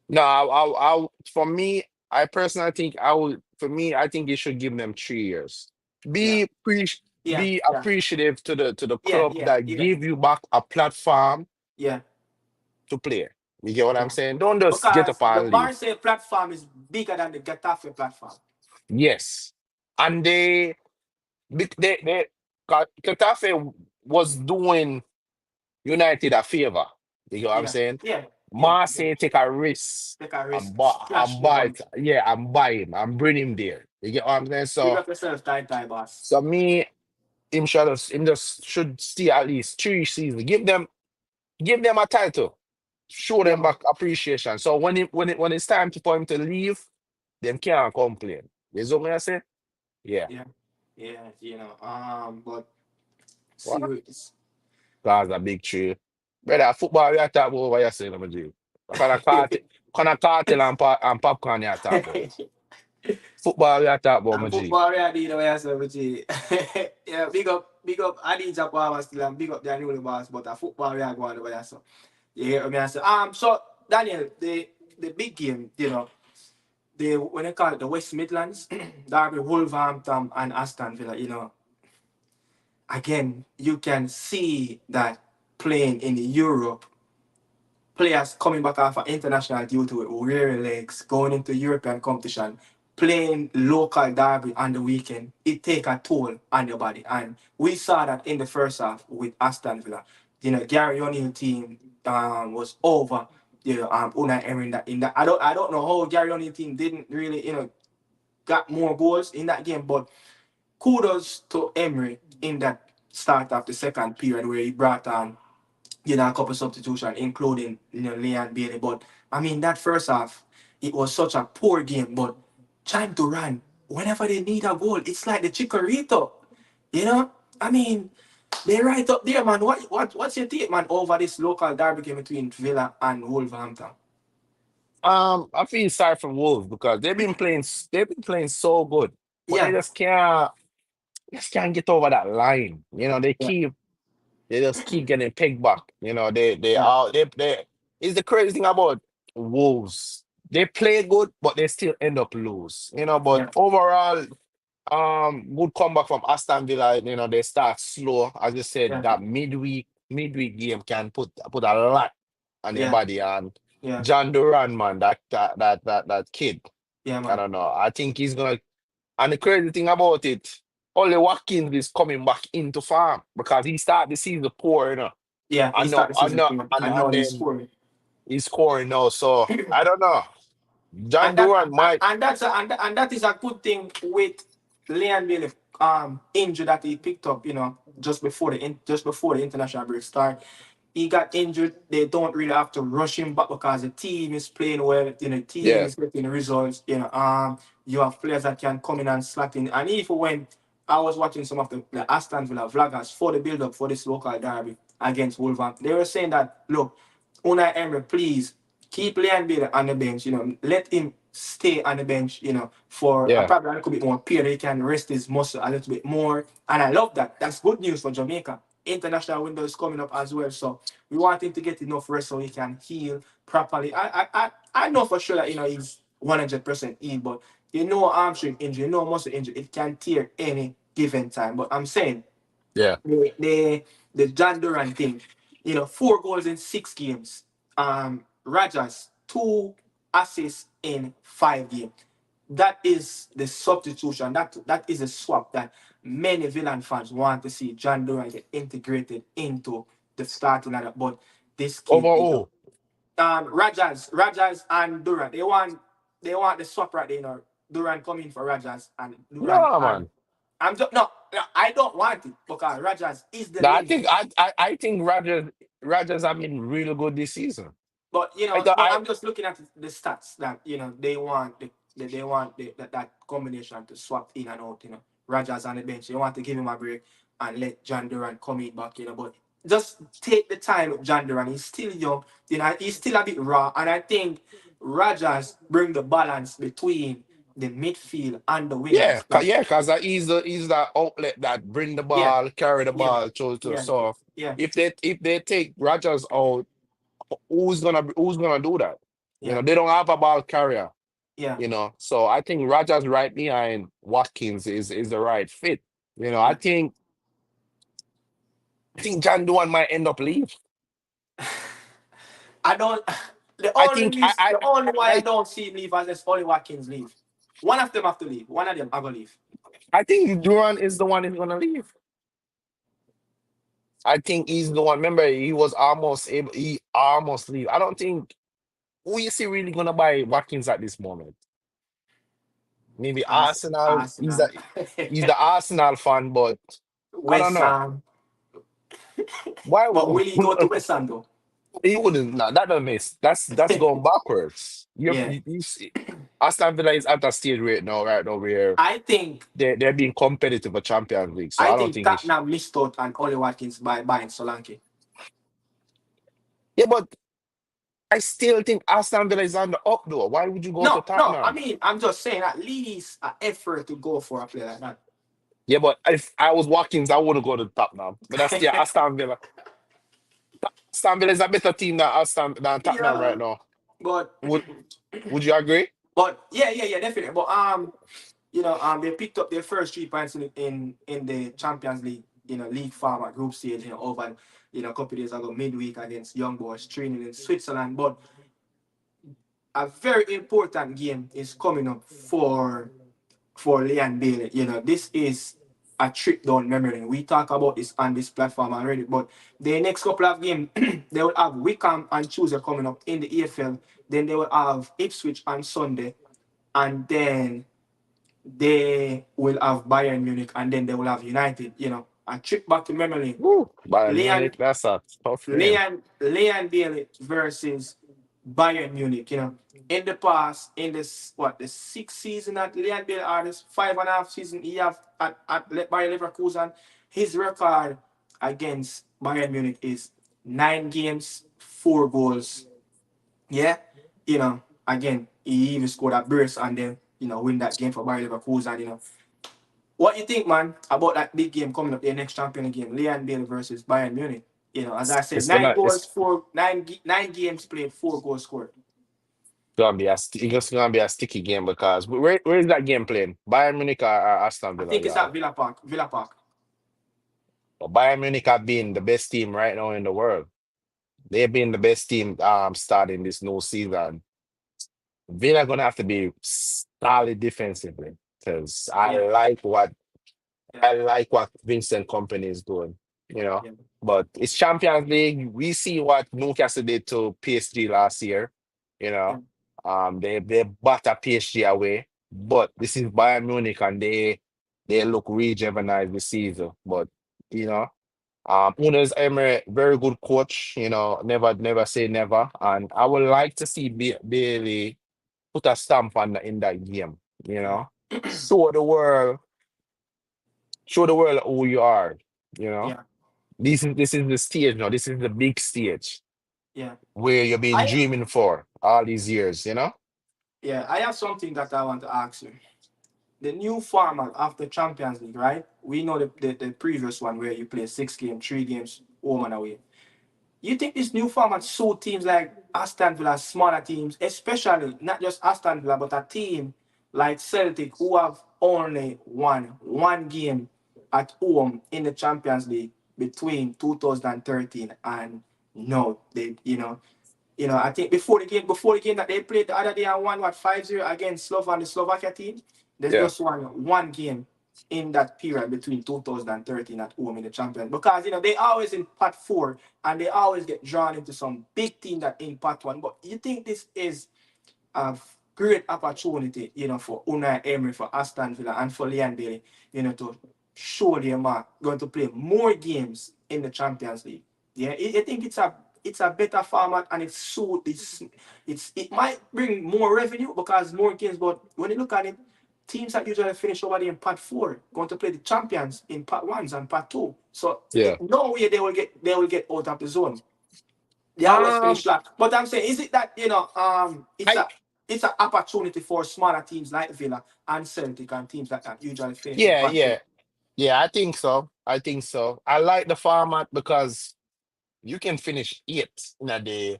No, for me, I personally think I would. For me, I think you should give them 3 years. Yeah, Be pre, yeah, be yeah, appreciative to the yeah, club yeah, that yeah, give you back a platform yeah, to play. You get what I'm yeah. saying? Don't just get up Because the and leave. Marseille platform is bigger than the Getafe platform. Yes, and they Getafe was doing United a favor. You get what I'm Yeah, saying? yeah, yeah, yeah. Marseille take a risk Take a risk, and splash the buy money. it. Yeah, and buy him and bring him there. You get what I'm saying? Big So up yourself, tie boss. so me, him just should stay at least 3 seasons. Give them a title. Show Yeah, them man. back appreciation. So when it's time for him to leave, them can't complain. You know what I say? Yeah. Yeah, yeah, but see What? what it's. That's a big tree. Brother, football we are talking about what you saying, my G. Kind of cartel and popcorn you talk about. Football we are talking about, And my G. football already, what you yeah, big up Adija Power still, and big up their new boss, but a football we are going over there, so. You hear me? I say, so Daniel, the big game, the when they call it the West Midlands, Derby, Wolverhampton, and Aston Villa, again, you can see that playing in Europe, players coming back off of international duty with weary legs, going into European competition, playing local derby on the weekend, it take a toll on your body. And we saw that in the first half with Aston Villa. Gary O'Neill team was over. Unai Emery in that. I don't know how Gary O'Neill team didn't really got more goals in that game, but kudos to Emery in that start of the second period where he brought on a couple substitution, including Leon Bailey. But I mean that first half, it was such a poor game. But time to run. Whenever they need a goal, it's like the Chikorito. I mean, they right up there, man. What's your take, man, over this local derby game between Villa and Wolverhampton? I feel sorry for Wolves because they've been playing so good, but Yeah, they just can't get over that line. yeah, They just keep getting pegged back. They yeah, are they it's the crazy thing about Wolves. They play good, but they still end up lose. But yeah, overall, good comeback from Aston Villa. They start slow. As you said, yeah, that midweek game can put a lot on your yeah, body. And yeah, John Duran, man, that kid. yeah, I man. don't know. I think he's gonna. And the crazy thing about it. Only Watkins is coming back into farm because he started the season poor, you know. Yeah, he started the season poor, and now And he's then scoring. he's scoring now. So I don't know. John And that Duran might, and that is a good thing with Leon Bailey injury that he picked up, just before the international break start. He got injured. They don't really have to rush him back because the team is playing well. The team yeah, is getting the results. You have players that can come in and slot in. And even when I was watching some of the Aston Villa vloggers for the build up for this local derby against Wolverhampton, they were saying that, look, Unai Emery, please keep Leon Bailey on the bench. Let him stay on the bench. For yeah, probably a little bit more period, he can rest his muscle a little bit more. And I love that. That's good news for Jamaica. International window is coming up as well, so we want him to get enough rest so he can heal properly. I know for sure that he's 100% healed, but hamstring injury, muscle injury, it can tear any given time. But I'm saying yeah. the John Duran thing, 4 goals in 6 games. Rajas 2 assists in 5 games. That is the substitution. That is a swap that many Villain fans want to see John Duran get integrated into the starting lineup. But this kid is Overall, Rajas and Duran. They want the swap right there. Duran coming for Rajas and Duran no and man. I'm just no, I don't want it because Rajas is the No, legend. I think Rogers have been really good this season. But I thought but I I'm just looking at the stats that they want they want that combination to swap in and out. Rajas on the bench. They want to give him a break and let John Duran come in back. But just take the time with John Duran. He's still young. He's still a bit raw, and I think Rajas bring the balance between the midfield and the yeah, wingers. That because he's the outlet that bring the yeah, ball, carry the yeah, ball to yeah, so yeah, if they take Rogers out, who's gonna do that? yeah, They don't have a ball carrier, yeah, So I think Rogers right behind Watkins is the right fit. yeah. I think John Duan might end up leave. I don't. The I only think reason, the only why I don't see him leave is there's only Watkins leave. One of them have to leave. One of them are gonna leave. I think Duran is the one who's gonna leave. I think he's the one. Remember, he was almost able. He almost leave. I don't think who is he really gonna buy Watkins at this moment. Maybe Arsenal. Arsenal, He's the Arsenal fan, but I don't West know Ham. why But will he go to West Ham though? he wouldn't. Nah, that don't miss. That's going backwards. Yeah, You see, Aston Villa is at a stage right now where I think they're being competitive for Champions League. So I I don't think think it's Tottenham missed out on Oli Watkins by buying Solanke. yeah, but I still think Aston Villa is on the up though. Why would you go to No, no. I Tottenham? mean, I'm just saying at least an effort to go for a player like Yeah, but if I was Watkins, I wouldn't go to Tottenham. But that's still that. Aston Villa. Aston Villa is a better team than Tottenham right Yeah, now. but Would you agree? yeah, definitely. But they picked up their first 3 points in the Champions League, league format group stage, over a couple of days ago, midweek against Young Boys training in Switzerland. But a very important game is coming up for Leon Bailey. This is a trip down memory lane. We talk about this on this platform already, but the next couple of games, they will have Wickham and Tuesday coming up in the EFL. Then they will have Ipswich on Sunday, and then they will have Bayern Munich, and then they will have United. A trip back to memory lane. Woo. Bayern Leon Munich, that's a tough game. Leon Bailey versus Bayern Munich. In the past, in the sixth season at Leon Bailey, or this 5.5 season he have at Bayer Leverkusen, his record against Bayern Munich is 9 games, 4 goals. Yeah, again, he even scored a burst and then win that game for Bayer Leverkusen. What you think, man, about that big game coming up, the next champion game, Leon Bailey versus Bayern Munich? As I said, It's nine gonna goals, it's four nine nine games played, 4 goals scored. it's gonna be a sticky game because where is that game playing? Bayern Munich or Aston I Villa, think it's at y'all? Villa Park. Villa Park. But Bayern Munich have been the best team right now in the world. They've been the best team starting this new season. Villa gonna have to be solid defensively because I Yeah, like what yeah, I like what Vincent Company is doing, you know. yeah, But it's Champions League. We see what Newcastle did to PSG last year, you yeah, know. They batter PSG away, but this is Bayern Munich and they look rejuvenated this season. But you know, Unai Emery, very good coach. You know, never say never. And I would like to see Bailey put a stamp on in that game. You know, yeah, show the world, show the world who you are. You know, yeah, this is the stage now. This is the big stage yeah. where you've been I dreaming for all these years. You know. Yeah, I have something that I want to ask you. The new format after Champions League, right? We know the previous one where you play 6 games, 3 games home and away. You think this new format suit teams like Aston Villa, smaller teams, especially not just Aston Villa, but a team like Celtic who have only won one game at home in the Champions League between 2013 and no, I think before the game that they played the other day and won what 5-0 against Slovan, the Slovakia team, there's Yeah. just one game in that period between 2013 at home in the champion because they always in part four and they always get drawn into some big team that in part one. But you think this is a great opportunity, for Unai Emery, for Aston Villa, and for Leon Bailey, to show them going to play more games in the Champions League. Yeah, I think it's a better format and it might bring more revenue because more games. But when you look at it, teams that usually finish over there in part four going to play the champions in part ones and part two. So Yeah. no way they will get out of the zone. They always Um. finish last. But I'm saying, is it that it's I an opportunity for smaller teams like Villa and Celtic and teams that usually finish in yeah part two. yeah yeah. I think so. I think so. I like the format because you can finish eight in a day.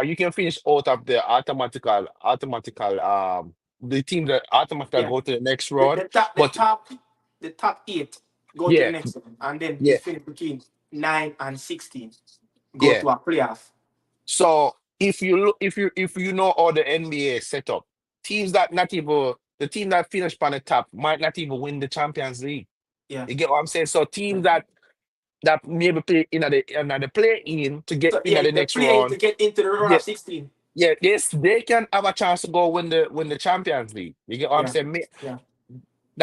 You can finish out of the automatical the team that automatically Yeah, go to the next the, round. the top the But top the top eight go to the yeah, next one, and then you yeah, finish between 9 and 16. Go yeah. to a playoff. So if you look, if you know all the NBA setup, teams that not even the team that finish on the top might not even win the Champions League. Yeah. You get what I'm saying? So Yeah. teams that maybe play in the play in to get So in yeah, the the next play to round. get into the round Yeah, of 16. yeah, they can have a chance to go win the Champions League. You get what I'm Yeah. saying? Yeah.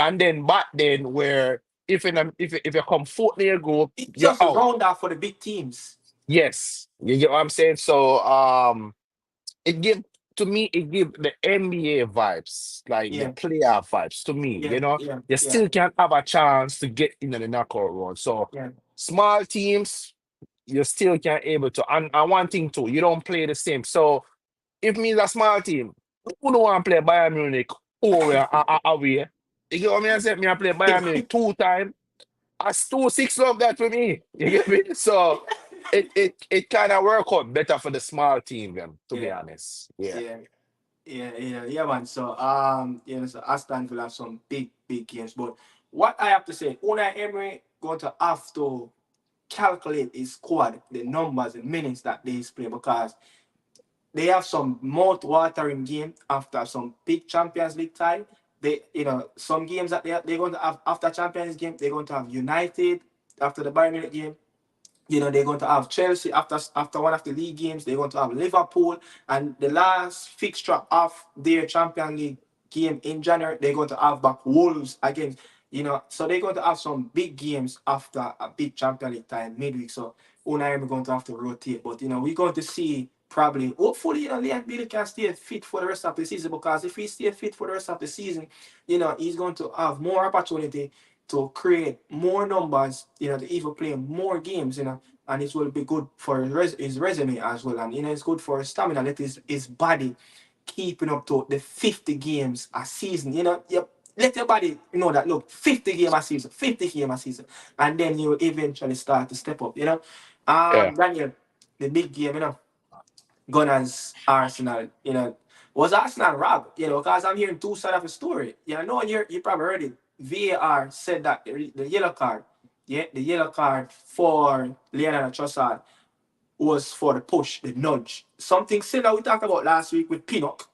And then back then where if you come fourth in your group, It's you're just a out. round off for the big teams. Yes. You get what I'm saying? So it give to me it give the NBA vibes, like the Yeah. playoff vibes to me, Yeah. Yeah. you Yeah. still can have a chance to get into the knockout round. So Yeah. small teams, you still can able to and one thing too, you don't play the same. So if me is a small team, who don't want to play Bayern Munich away? You get what I saying? Me I play Bayern Munich 2 times. That's 2-6 of that for me. You get me? So it kind of work out better for the small team, them, to be Yeah. honest. Yeah. Yeah. Yeah, man. So, so Aston will have some big games. But what I have to say, Unai Emery going to have to calculate his squad, the numbers, the minutes that they play because they have some mouth-watering game after some big Champions League tie. Some games that they're going to have after Champions game, they're going to have United after the Bayern Munich game. They're going to have Chelsea after one of the league games. They're going to have Liverpool, and the last fixture of their Champions League game in January, they're going to have back Wolves again. So they're going to have some big games after a big Champions League time midweek. So Unai is going to have to rotate, but we're going to see probably, hopefully, Leon Bailey can stay fit for the rest of the season because if he stay fit for the rest of the season, he's going to have more opportunity to create more numbers, to even play more games, and it will be good for his resume as well. And, it's good for his stamina, let his body keeping up to the 50 games a season. Let your body know that, look, 50 game a season, 50 game a season. And then you eventually start to step up, Yeah. Daniel, the big game, Gunners, Arsenal, was Arsenal robbed? Because I'm hearing two sides of the story. No, you probably heard it. VAR said that the yellow card, the yellow card for Leonardo Trossard was for the push, the nudge. Something similar we talked about last week with Pinnock.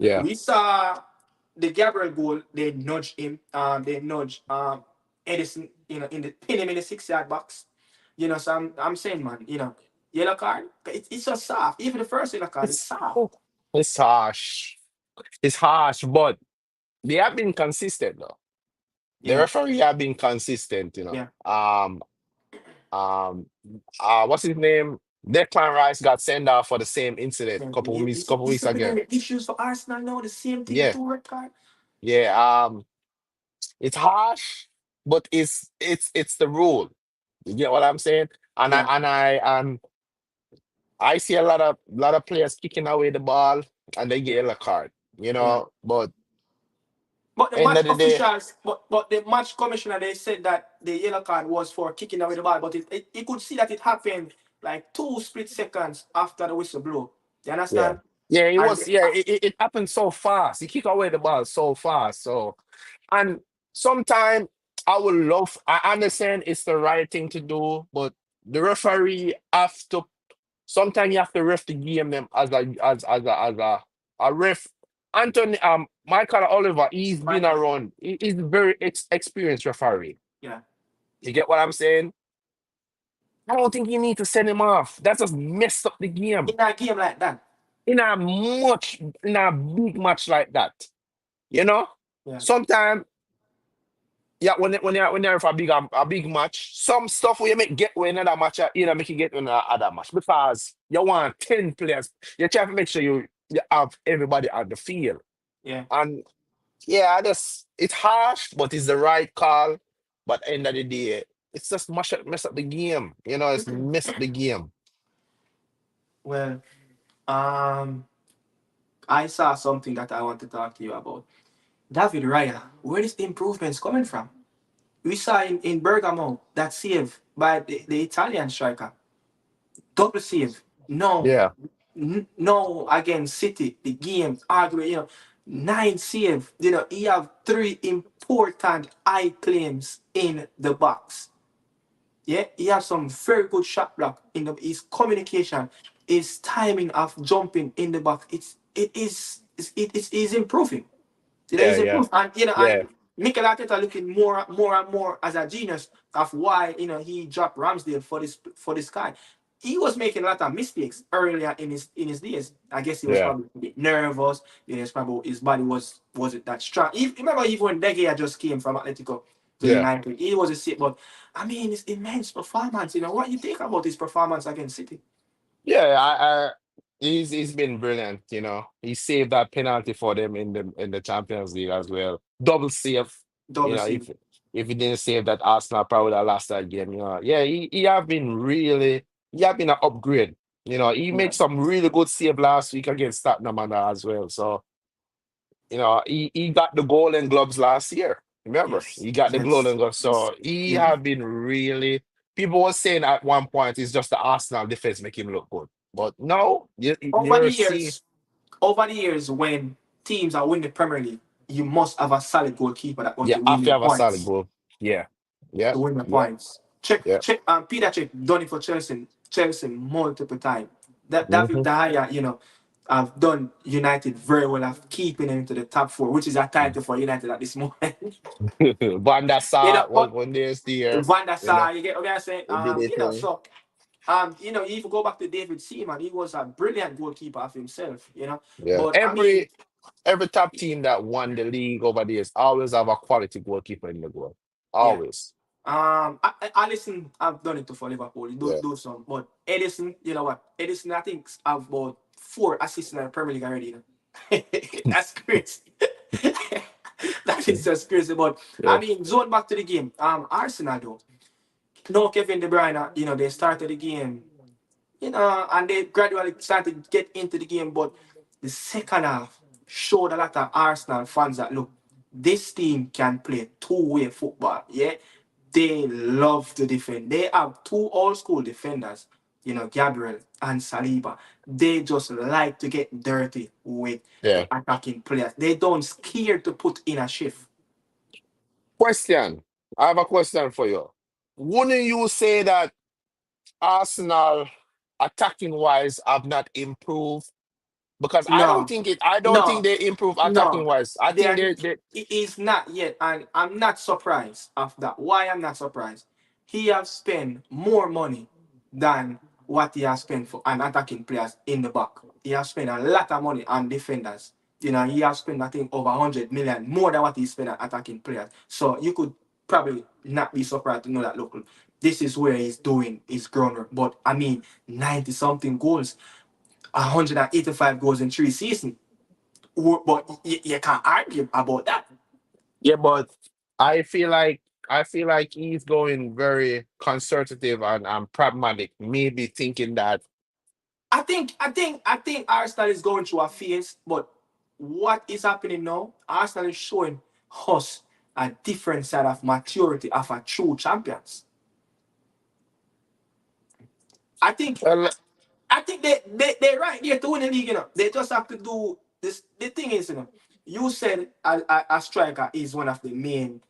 Yeah. We saw the Gabriel goal, they nudged him, they nudged Edison, in the pin him in the 6 yard box. So I'm saying, man, yellow card, it's so soft. Even the first yellow card is It's soft. it's harsh. It's harsh, but they have been consistent though. The Yeah, referee have been consistent, you know. yeah, Um, what's his name? Declan Rice got sent off for the same incident yeah. couple weeks ago. Disciplinary issues for Arsenal now. The same thing, Yeah, two red card. yeah. It's harsh, but it's the rule. You get what I'm saying? And Yeah, I see a lot of players kicking away the ball and they get a yellow card, you yeah. know. But But the end match of the day, officials, but the match commissioner, they said that the yellow card was for kicking away the ball, but you could see that it happened like 2 split seconds after the whistle blew. You yeah, understand? yeah, it And was yeah, it happened so fast. He kick away the ball so fast. So and sometimes I understand it's the right thing to do, but the referee have to sometimes you have to ref the game them as a ref. Anthony Michael Oliver, he's been Michael, around. He's a very experienced referee. yeah, You get what I'm saying? I don't think you need to send him off. That just messed up the game. in a game like that, In a big match like that. You know? yeah, Sometimes yeah, when you're for a big match, some stuff where you make get win another match, make you get win another match because you want 10 players. You try to make sure you have everybody on the field. yeah. And yeah, it's harsh, but it's the right call. But end of the day, it's just mess up the game. It's mess up the game. Well, um, I saw something that I want to talk to you about. David Raya, where is the improvements coming from? We saw in Bergamo that save by the Italian striker, double save. No, Yeah, no against City, the game argument, 9 save. He have 3 important eye claims in the box. Yeah, he has some very good shot block in his communication, his timing of jumping in the box. It is improving. yeah, He's yeah, improved, and yeah, Mikel Arteta looking more and more as a genius of why he dropped Ramsdale for this guy. He was making a lot of mistakes earlier in his days. I guess he was yeah, probably a bit nervous. It's probably his body wasn't that strong. Remember even when De Gea just came from Atletico to yeah. United, he was a sick, but I mean it's immense performance. What you think about his performance against City? Yeah, he's been brilliant. He saved that penalty for them in the Champions League as well. Double save. Double C. If he didn't save that, Arsenal probably would have lost that game. Yeah, he have been an upgrade. He Yeah. made some really good save last week against Tottenham and that as well. So he got the Golden Gloves last year. Remember, Yes. he got the Yes. Golden Gloves. Yes. So he Mhm. have been really. People were saying at one point it's just the Arsenal defense make him look good, but no, Over the you're see, years, over the years, when teams are winning the Premier League, you must have a solid goalkeeper that going yeah, to win after your have a solid points. goal, yeah, yeah, To win the yeah, points. Check, yeah. check. Peter Check done it for Chelsea multiple times. That David Hmm. De Gea, have done United very well of keeping him to the top four, which is a title for United at this moment. Van der Sar But when there's there, Van der Sar, you get what I'm saying? he did it. So you even go back to David Seaman, he was a brilliant goalkeeper of himself. Yeah, But I mean, every top team that won the league over the years always have a quality goalkeeper in the goal, yeah. always. Allison, I've done it to for Liverpool. He Yeah. do some, but Edison, you know what? Edison, I think, have about 4 assists in the Premier League already. That's crazy. That is just crazy. But I Yeah, mean, zone back to the game. Arsenal though. No Kevin De Bruyne. They started the game. And they gradually started to get into the game. But the second half showed a lot of Arsenal fans that look, this team can play two-way football. Yeah, they love to defend. They have two old school defenders, Gabriel and Saliba. They just like to get dirty with yeah. the attacking players. They don't scared to put in a shift. Question. I have a question for you. Wouldn't you say that Arsenal attacking wise have not improved, Because No, I don't think no, they improve attacking no. wise. I They think are. they It is not yet, and I'm not surprised of that. Why I'm not surprised? He have spent more money than what he has spent for an attacking players in the back. He has spent a lot of money on defenders. He has spent I think over 100 million more than what he spent on attacking players. So you could probably not be surprised to know that look, this is where he's doing his groundwork. But I mean, 90 something goals, 185 goals in 3 seasons. But you can't argue about that. yeah, but I feel like I feel like he's going very conservative and pragmatic, maybe thinking that I think Arsenal is going through a phase, but what is happening now? Arsenal is showing us a different side of maturity of a true champions. I think well, I think they right there to win the league. They just have to do this. The thing is, you said a striker is one of the main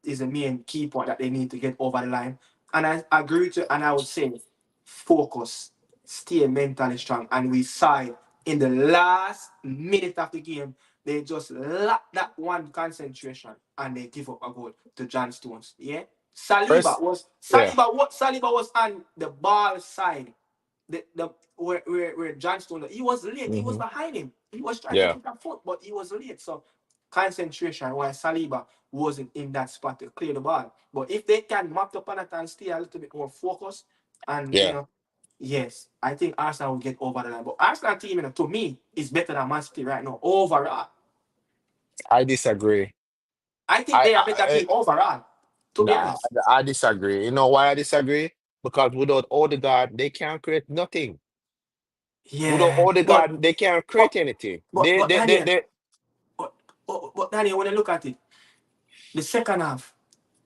is the main key point that they need to get over the line. And I agree to, and I would say, focus, stay mentally strong. And we saw it in the last minute of the game. They just lack that one concentration and they give up a goal to John Stones. Yeah. first, yeah. Saliba was on the ball side. The where John Stone, he was late. He was Hmm. behind him. He was trying to Yeah. put a foot, but he was late. So concentration while Saliba wasn't in that spot to clear the ball. But if they can map up on it and stay a little bit more focused, and Yeah. yes, I think Arsenal will get over the line. But Arsenal team, to me, is better than Man City right now overall. I disagree. I think they are better I team overall. To be Nah, honest. I disagree. You know why I disagree? Because without Odegaard, they can't create nothing. Without Yeah, Odegaard, they can't but create anything. but Daniel, but, but Daniel, when you look at it, the second half.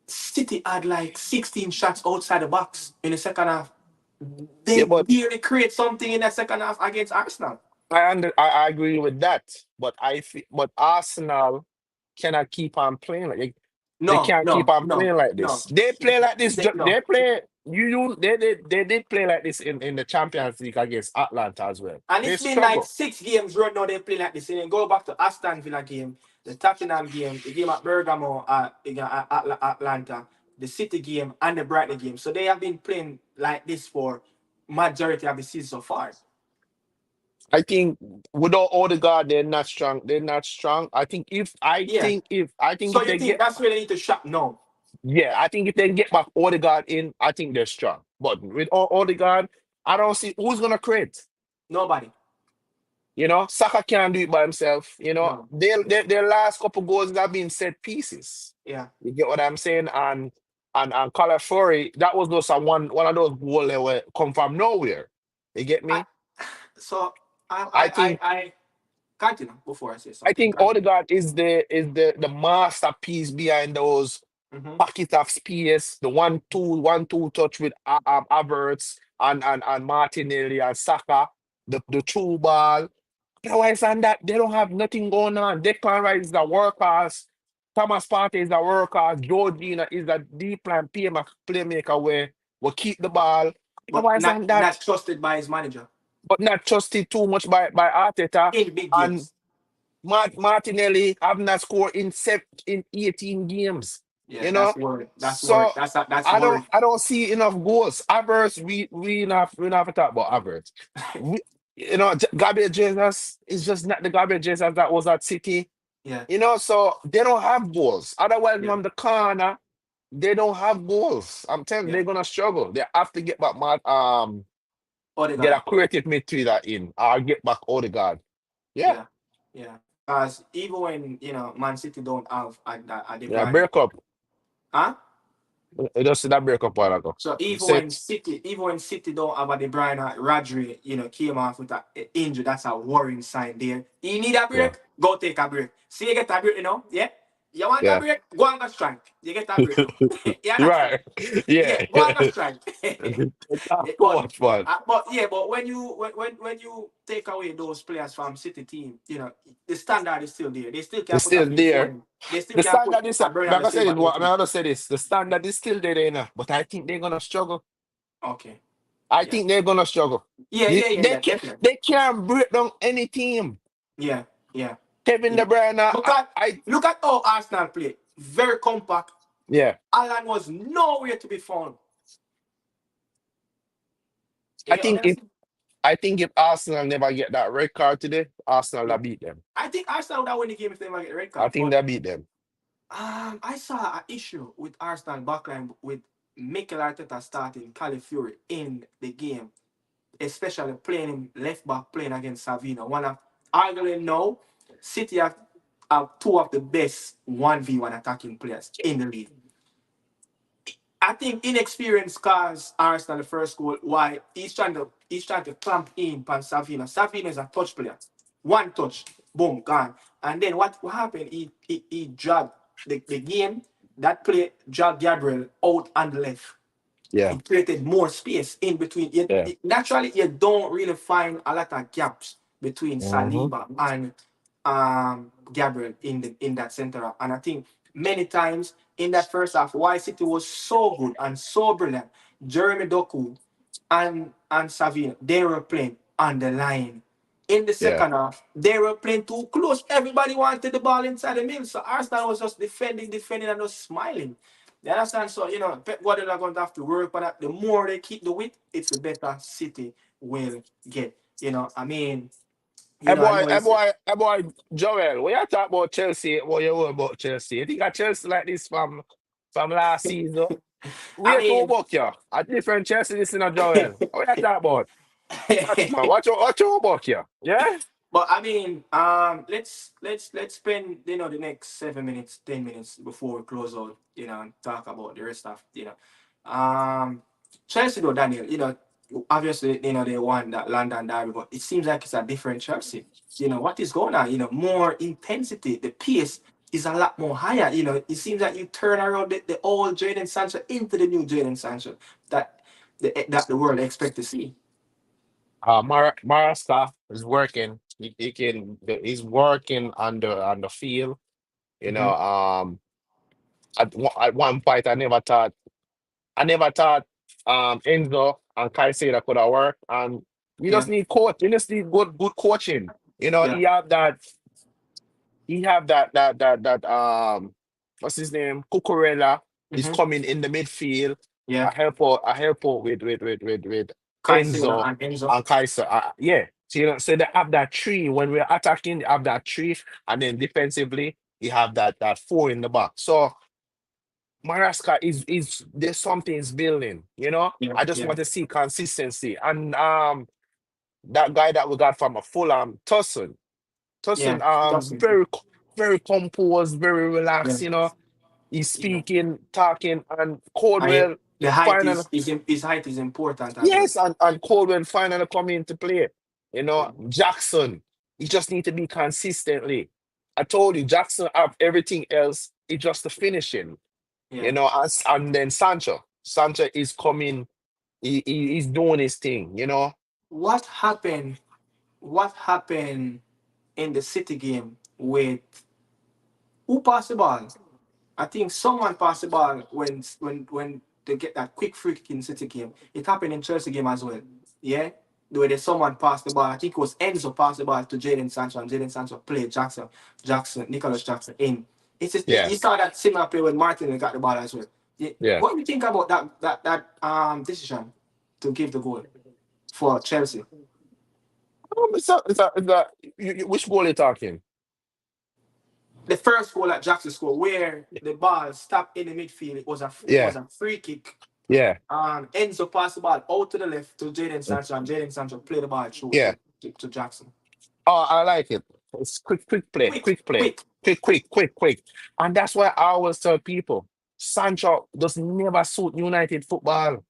City had like 16 shots outside the box in the second half. They Yeah, but barely create something in that second half against Arsenal. I agree with that. But but Arsenal cannot keep on playing they No, can't keep no, on no, playing like no. this. They play like this. No. They play they did play like this in the Champions League against Atlanta as well. And They it's been like struggle. 6 games right now they play like this. And then go back to Aston Villa game, the Tottenham game, the game at Bergamo, Atlanta, the City game, and the Brighton game. So they have been playing like this for majority of the season so far. I think without Odegaard, they're not strong. They're not strong. Yeah. I think So if you they think get that's where they need to shop? No. yeah, I think if they get back Odegaard in, I think they're strong. But with Odegaard, I don't see who's gonna create. Nobody. Saka can't do it by himself. No. Their last couple goals have been set pieces. Yeah. You get what I'm saying? And Calafori, that was just one of those goals that were come from nowhere. You get I me? so I think I continue before I say I something. think Continue. Odegaard is the masterpiece behind those Mm-hmm. pocket of space, the 1-2 touch with Havertz and Martinelli and Saka, the true ball. Otherwise than that, they don't have nothing going on. Declan Rice is the workhorse. Thomas Partey is the workhorse. Georgina is the deep line playmaker where will keep the ball. But Otherwise not than not that, trusted by his manager but not trusted too much by Arteta. in big And games. Martinelli have not scored in 18 games. Yeah, You know, that's word. That's word. so That's word. I don't see enough goals. Havertz, we not have to talk about Havertz. We, Gabriel Jesus is just not the Gabriel Jesus that was at City. Yeah, So they don't have goals. Otherwise, yeah, from the corner, they don't have goals. I'm telling you, yeah. they're gonna struggle. They have to get back get a Odegaard. creative midfielder in or get back Odegaard. Yeah, Yeah, yeah. Because even when Man City don't have a De yeah, Bruyne, break up. huh? I just see that break up a while ago. So You even when City don't have a De Bruyne, Rodri, came off with an injury. That's a worrying sign there. You need a yeah, break? Go take a break. See you get a break, yeah? You want a yeah. break? Go on go strike. You get a break now. You understand? Right. Yeah, Yeah. go on go strike. That's Yeah, so but much fun. but when you take away those players from City team, the standard is still there. They still can It's put a still Phil there. Foden. They still The can put standard is, a Bernardo like I said, Silva in the I'm team. gonna say this. The standard is still there, but I think they're gonna struggle. Okay. I Yeah. think they're gonna struggle. Yeah, definitely. They can't break down any team. Yeah, yeah, Kevin De yeah. Bruyne, Because look at how Arsenal play. Very compact. yeah. Alan was nowhere to be found. I You think if understand? I think if Arsenal never get that red card today, Arsenal Yeah. will beat them. I think Arsenal would have win the game if they might get a red I card. think But they beat them. I saw an issue with Arsenal backline with Mikel Arteta starting Calafiori in the game, especially playing him left back, playing against Savino. One of arguably now, City have two of the best 1v1 attacking players in the league. I think inexperience caused Arsenal the first goal. Why he's trying to clamp in on Savino. Savino is a touch player. One touch, boom, gone. And then what happened? He dragged the game. That play dragged Gabriel out on the left. Yeah, It created more space in between. yeah. Naturally, you don't really find a lot of gaps between Mm-hmm. Saliba and Gabriel in that center. And I think many times in that first half, why City was so good and so brilliant. Jeremy Doku and Savino, they were playing on the line. In the Yeah. second half, they were playing too close. Everybody wanted the ball inside the middle. So Arsenal was just defending, and just smiling. You understand? So, Pep Guardiola are going to have to work on that. The more they keep the width, it's the better City will get. I mean, I know it's. Hey boy, Joel, when you talk about Chelsea, what you know about Chelsea? You think of Chelsea like this from last season? I Wait to mean, book you. A different Chelsea this in a Joel. What you talk about? Watch man, watch your book you. Yeah? but I mean, let's spend the next 7 minutes, 10 minutes before we close out, and talk about the rest of Chelsea though, Daniel. Obviously, they won that London derby, but it seems like it's a different Chelsea. What is going on? More intensity, the pace is a lot more higher. It seems like you turn around the old Jadon Sancho into the new Jadon Sancho that the world expect to see. Marasta is working. He's working on the field. You know, Mm-hmm. at one point I never thought Enzo and Caicedo could have worked. And we just Yeah, need coach. We just need good coaching. yeah. He have that what's his name? Cucurella is Mm-hmm. coming in the midfield. Yeah. I help out with Caicedo Enzo and Enzo. and Kaiser. Yeah. So they have that three. When we're attacking, they have that three, and then defensively, you have that four in the back. So Maraska is there's something is building, Yeah, I just yeah, want to see consistency. And that guy that we got from a Fulham, Tussin. yeah. Tussin, Doesn't. very composed, very Yeah. relaxed, He's Yeah. speaking, talking, and I Caldwell the height finally, his height is important as well. yes, and Caldwell finally coming into play. Yeah. Jackson, he just need to be consistently. I told you, Jackson have everything else. It's just the finishing. Yeah. And then Sancho. Sancho is coming, he's doing his thing. What happened? What happened in the City game with who passed the ball? I think someone passed the ball when they get that quick free kick in City game. It happened in Chelsea game as well. Yeah, the way that someone passed the ball. I think it was Enzo passed the ball to Jadon Sancho, and Jadon Sancho played Nicholas Jackson in. It's just, Yeah, you saw that similar play when Martin got the ball as well. Yeah. yeah. What do you think about that decision to give the goal for Chelsea? Which goal are you talking? The first goal that Jackson scored, where the ball stopped in the midfield, it was Yeah, a free kick. yeah, Enzo passed the ball out to the left to Jadon Sancho, and Jadon Sancho played the ball through yeah. to Jackson. Oh, I like it. It's quick play, Quick, quick play, quick. quick. And that's why I always tell people, Sancho does never suit United football.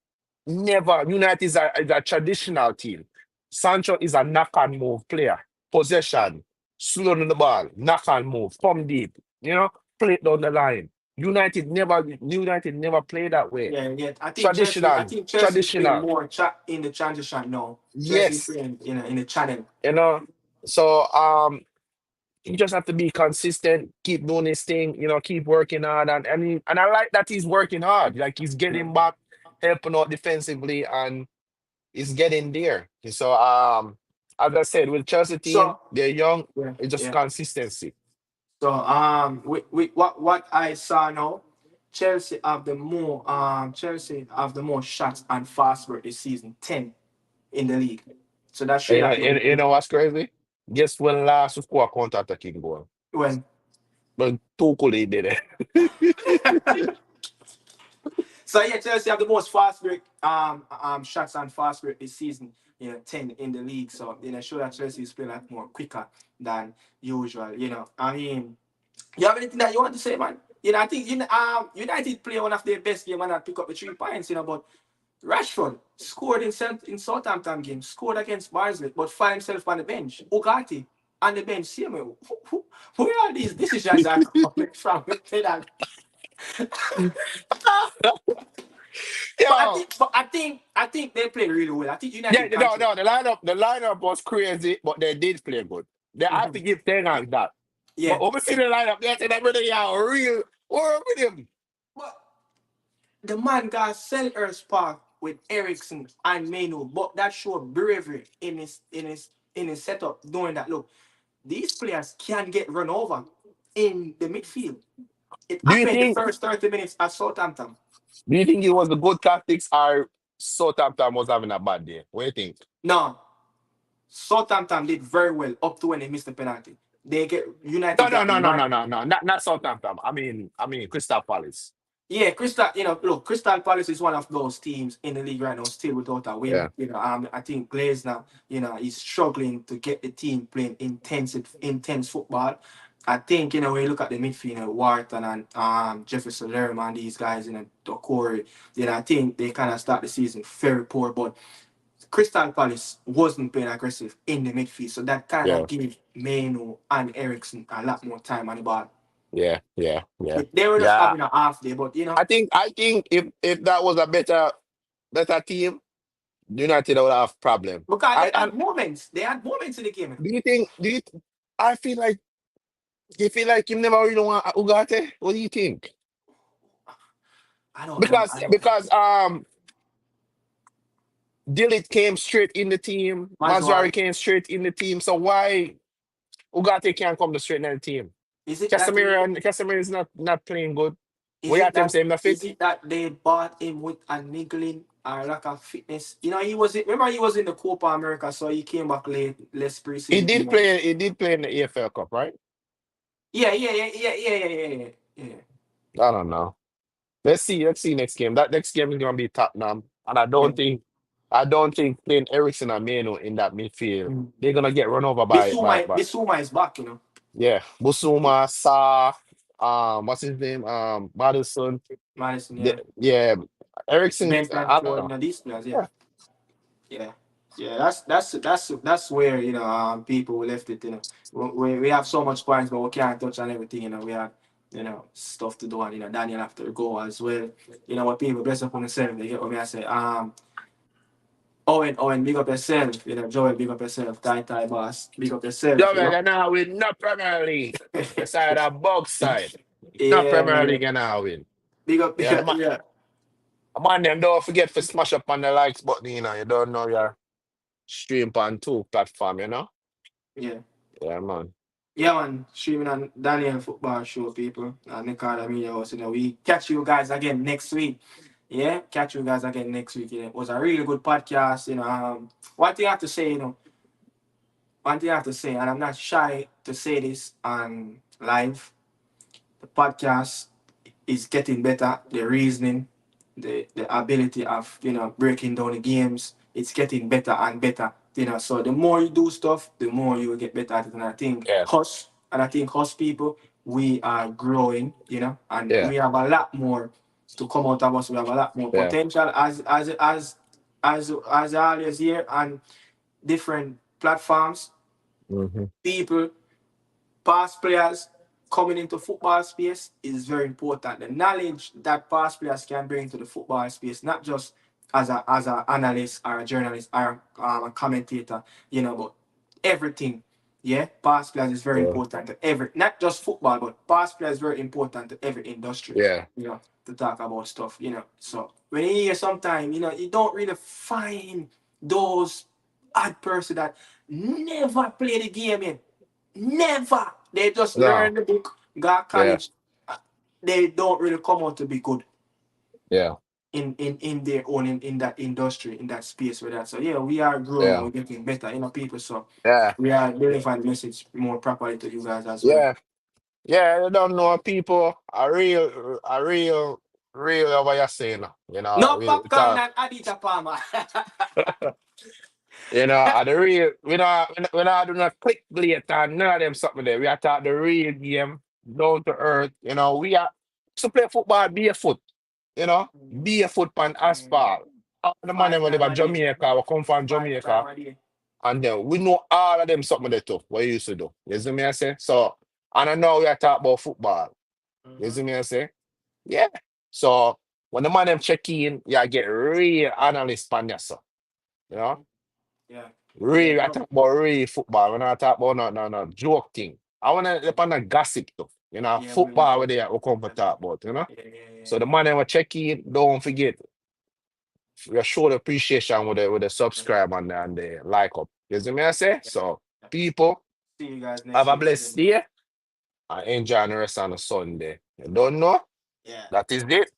Never. United is a traditional team. Sancho is a knock and move player. Possession, slow on the ball, knock and move, come deep. Play it down the line. United never play that way. Yeah, yeah. I Traditional, think Chelsea is playing traditional. more in the transition now. Chelsea is Yes. playing in the channel. You know. So you just have to be consistent, keep doing his thing, keep working hard, and I like that he's working hard. Like he's Yeah, getting back, helping out defensively, and it's getting there. So as I said, with Chelsea team, So they're young. yeah, It's just yeah. consistency. So with what I saw now, Chelsea have the more shots and fast break this season, 10 in the league. So that And should that you know what's crazy? Guess when last who score a counter-attacking goal? when But Tuchel did it. so yeah, Chelsea have the most fast break shots and fast break this season. 10 in the league. So show that Chelsea is playing like more quicker than usual. I mean, you have anything that you want to say, man? I think United play one of their best game and not pick up the 3 points. But Rashford scored in Southampton game, scored against Barnsley, but find himself on the bench. Ugarte on the bench. See me, where are these decisions are coming from? But I Yo, think, but I think they play really well. I think yeah, United no, control. no, the lineup was crazy, but they did play good. They have to Mhm. give Ten Hag that. But Yeah, when we see the lineup, they say that brother, yeah, real. What up with him? but the man got Selhurst Park with Ericsson and Menu, but that showed bravery in his setup doing that. Look, these players can get run over in the midfield. It Do you happened the think? first 30 minutes at Southampton. Do you think it was the good tactics or Southampton was having a bad day? What do you think? No, Southampton did very well up to when they missed the penalty. They get No, United no, got no, no, right. no, no, no, not Southampton. I mean Crystal Palace. Yeah, look, Crystal Palace is one of those teams in the league right now, still without a win. Yeah, I think Glazner, is struggling to get the team playing intense football. I think, when you look at the midfield, Wharton and Jefferson Lerma and these guys, the core, I think they kind of start the season very poor. But Crystal Palace wasn't playing aggressive in the midfield, so that kind yeah, of gave Meno and Ericsson a lot more time on the ball. yeah, yeah, yeah, They were just yeah. having a half day, but I think if that was a better team, United would have problem. because they And had moments. They had moments in the game. do you think? I feel like you feel like you never really want Ugarte. What do you think? I don't know. Because Dillit came straight in the team, Mazari Mazwari. came straight in the team. So why Ugarte can't come to straight in the team? Is it that they Casemiro is not playing good. is We it have him that say him not is fit. it that they bought him with a niggling or lack of fitness? Remember he was in the Copa America, so he came back late, less He preseason. did play. He did play in the AFL Cup, right? Yeah, yeah, yeah, yeah, yeah, yeah, yeah, yeah. Yeah. I don't know. Let's see. Let's see next game. That next game is gonna be Tottenham, and Yeah. I don't think playing Ericsson and Meno in that midfield, Mm. they're gonna get run over by Bissouma is back. yeah, Busuma, Sa, what's his name? Madison. Madison, yeah. Yeah, Ericsson. Benton, I don't Jordan, know. these players, yeah. Yeah, Yeah, yeah, that's where people left it. We have so much points, but we can't touch on everything. We have stuff to do, and Daniel have to go as well. What people bless up on themselves. They get what me I say. Owen, big up yourself. Joel, big up yourself. Tai boss, big up yourself. yeah, man. And now win not Premier League. Side a box side. Not Yeah, Premier man. League and now win. Big up, Yeah, yeah, man, them don't forget to smash up on the likes button. You don't know your stream on two platform. yeah. Yeah, man. Yeah, man, streaming on Daniel Football Show, people. And the Carter Media House. We catch you guys again next week. Yeah, catch you guys again next week. It was a really good podcast. One thing I have to say, and I'm not shy to say this on live. The podcast is getting better. The reasoning, the ability of breaking down the games, it's getting better and better. So the more you do stuff, the more you will get better at it. And Yeah, I think us people, we are growing. And yeah, we have a lot more to come out of us. We have a lot more yeah. potential as I always here on different platforms. Hmm. People, past players coming into football space is very important. The knowledge that past players can bring to the football space, not just as a analyst or a journalist or a commentator, but everything. Yeah, past players is very Yeah, important to every, not just football, but past players is very important to every industry. yeah, To talk about stuff. So when you hear sometimes, you don't really find those odd person that never play the game in. Never. They just No. learn the book, got Yeah. college. They don't really come out to be good Yeah. in their own in that industry, in that space with that. So yeah, we are growing and Yeah. we're getting better, people. So Yeah. we are delivering the message more properly to you guys as well. Yeah. Yeah. You don't know people real what you're saying. You know, No we popcorn talk. and Adita Palmer. You know, are the real, we not do not click blade and none of them something there. We are talk the real game, down to earth. You know, we are to play football barefoot, you know, barefoot on asphalt. All the man them Five who live time in a day. Jamaica, we come from Five time Jamaica, a day. and then we know all of them something there too, what you used to do. You see me I say? So, and I know we are talking about football. You Mm-hmm. see me I say? Yeah. So, when the man them check in, you get real analyst on yourself, you know? Yeah. Yeah. Real, I talk about real football. When I talk about no joke thing. I wanna depend on the gossip too. You know, Yeah, man. football where they are we come to talk about, you know. Yeah, yeah, yeah. So the man will check in, don't forget, we show the appreciation with the subscribe and the like up. You see me I say? Yeah. So Yeah. people See you guys have next a week blessed again. day and enjoy the rest on the Sunday. You don't know? Yeah. That is it.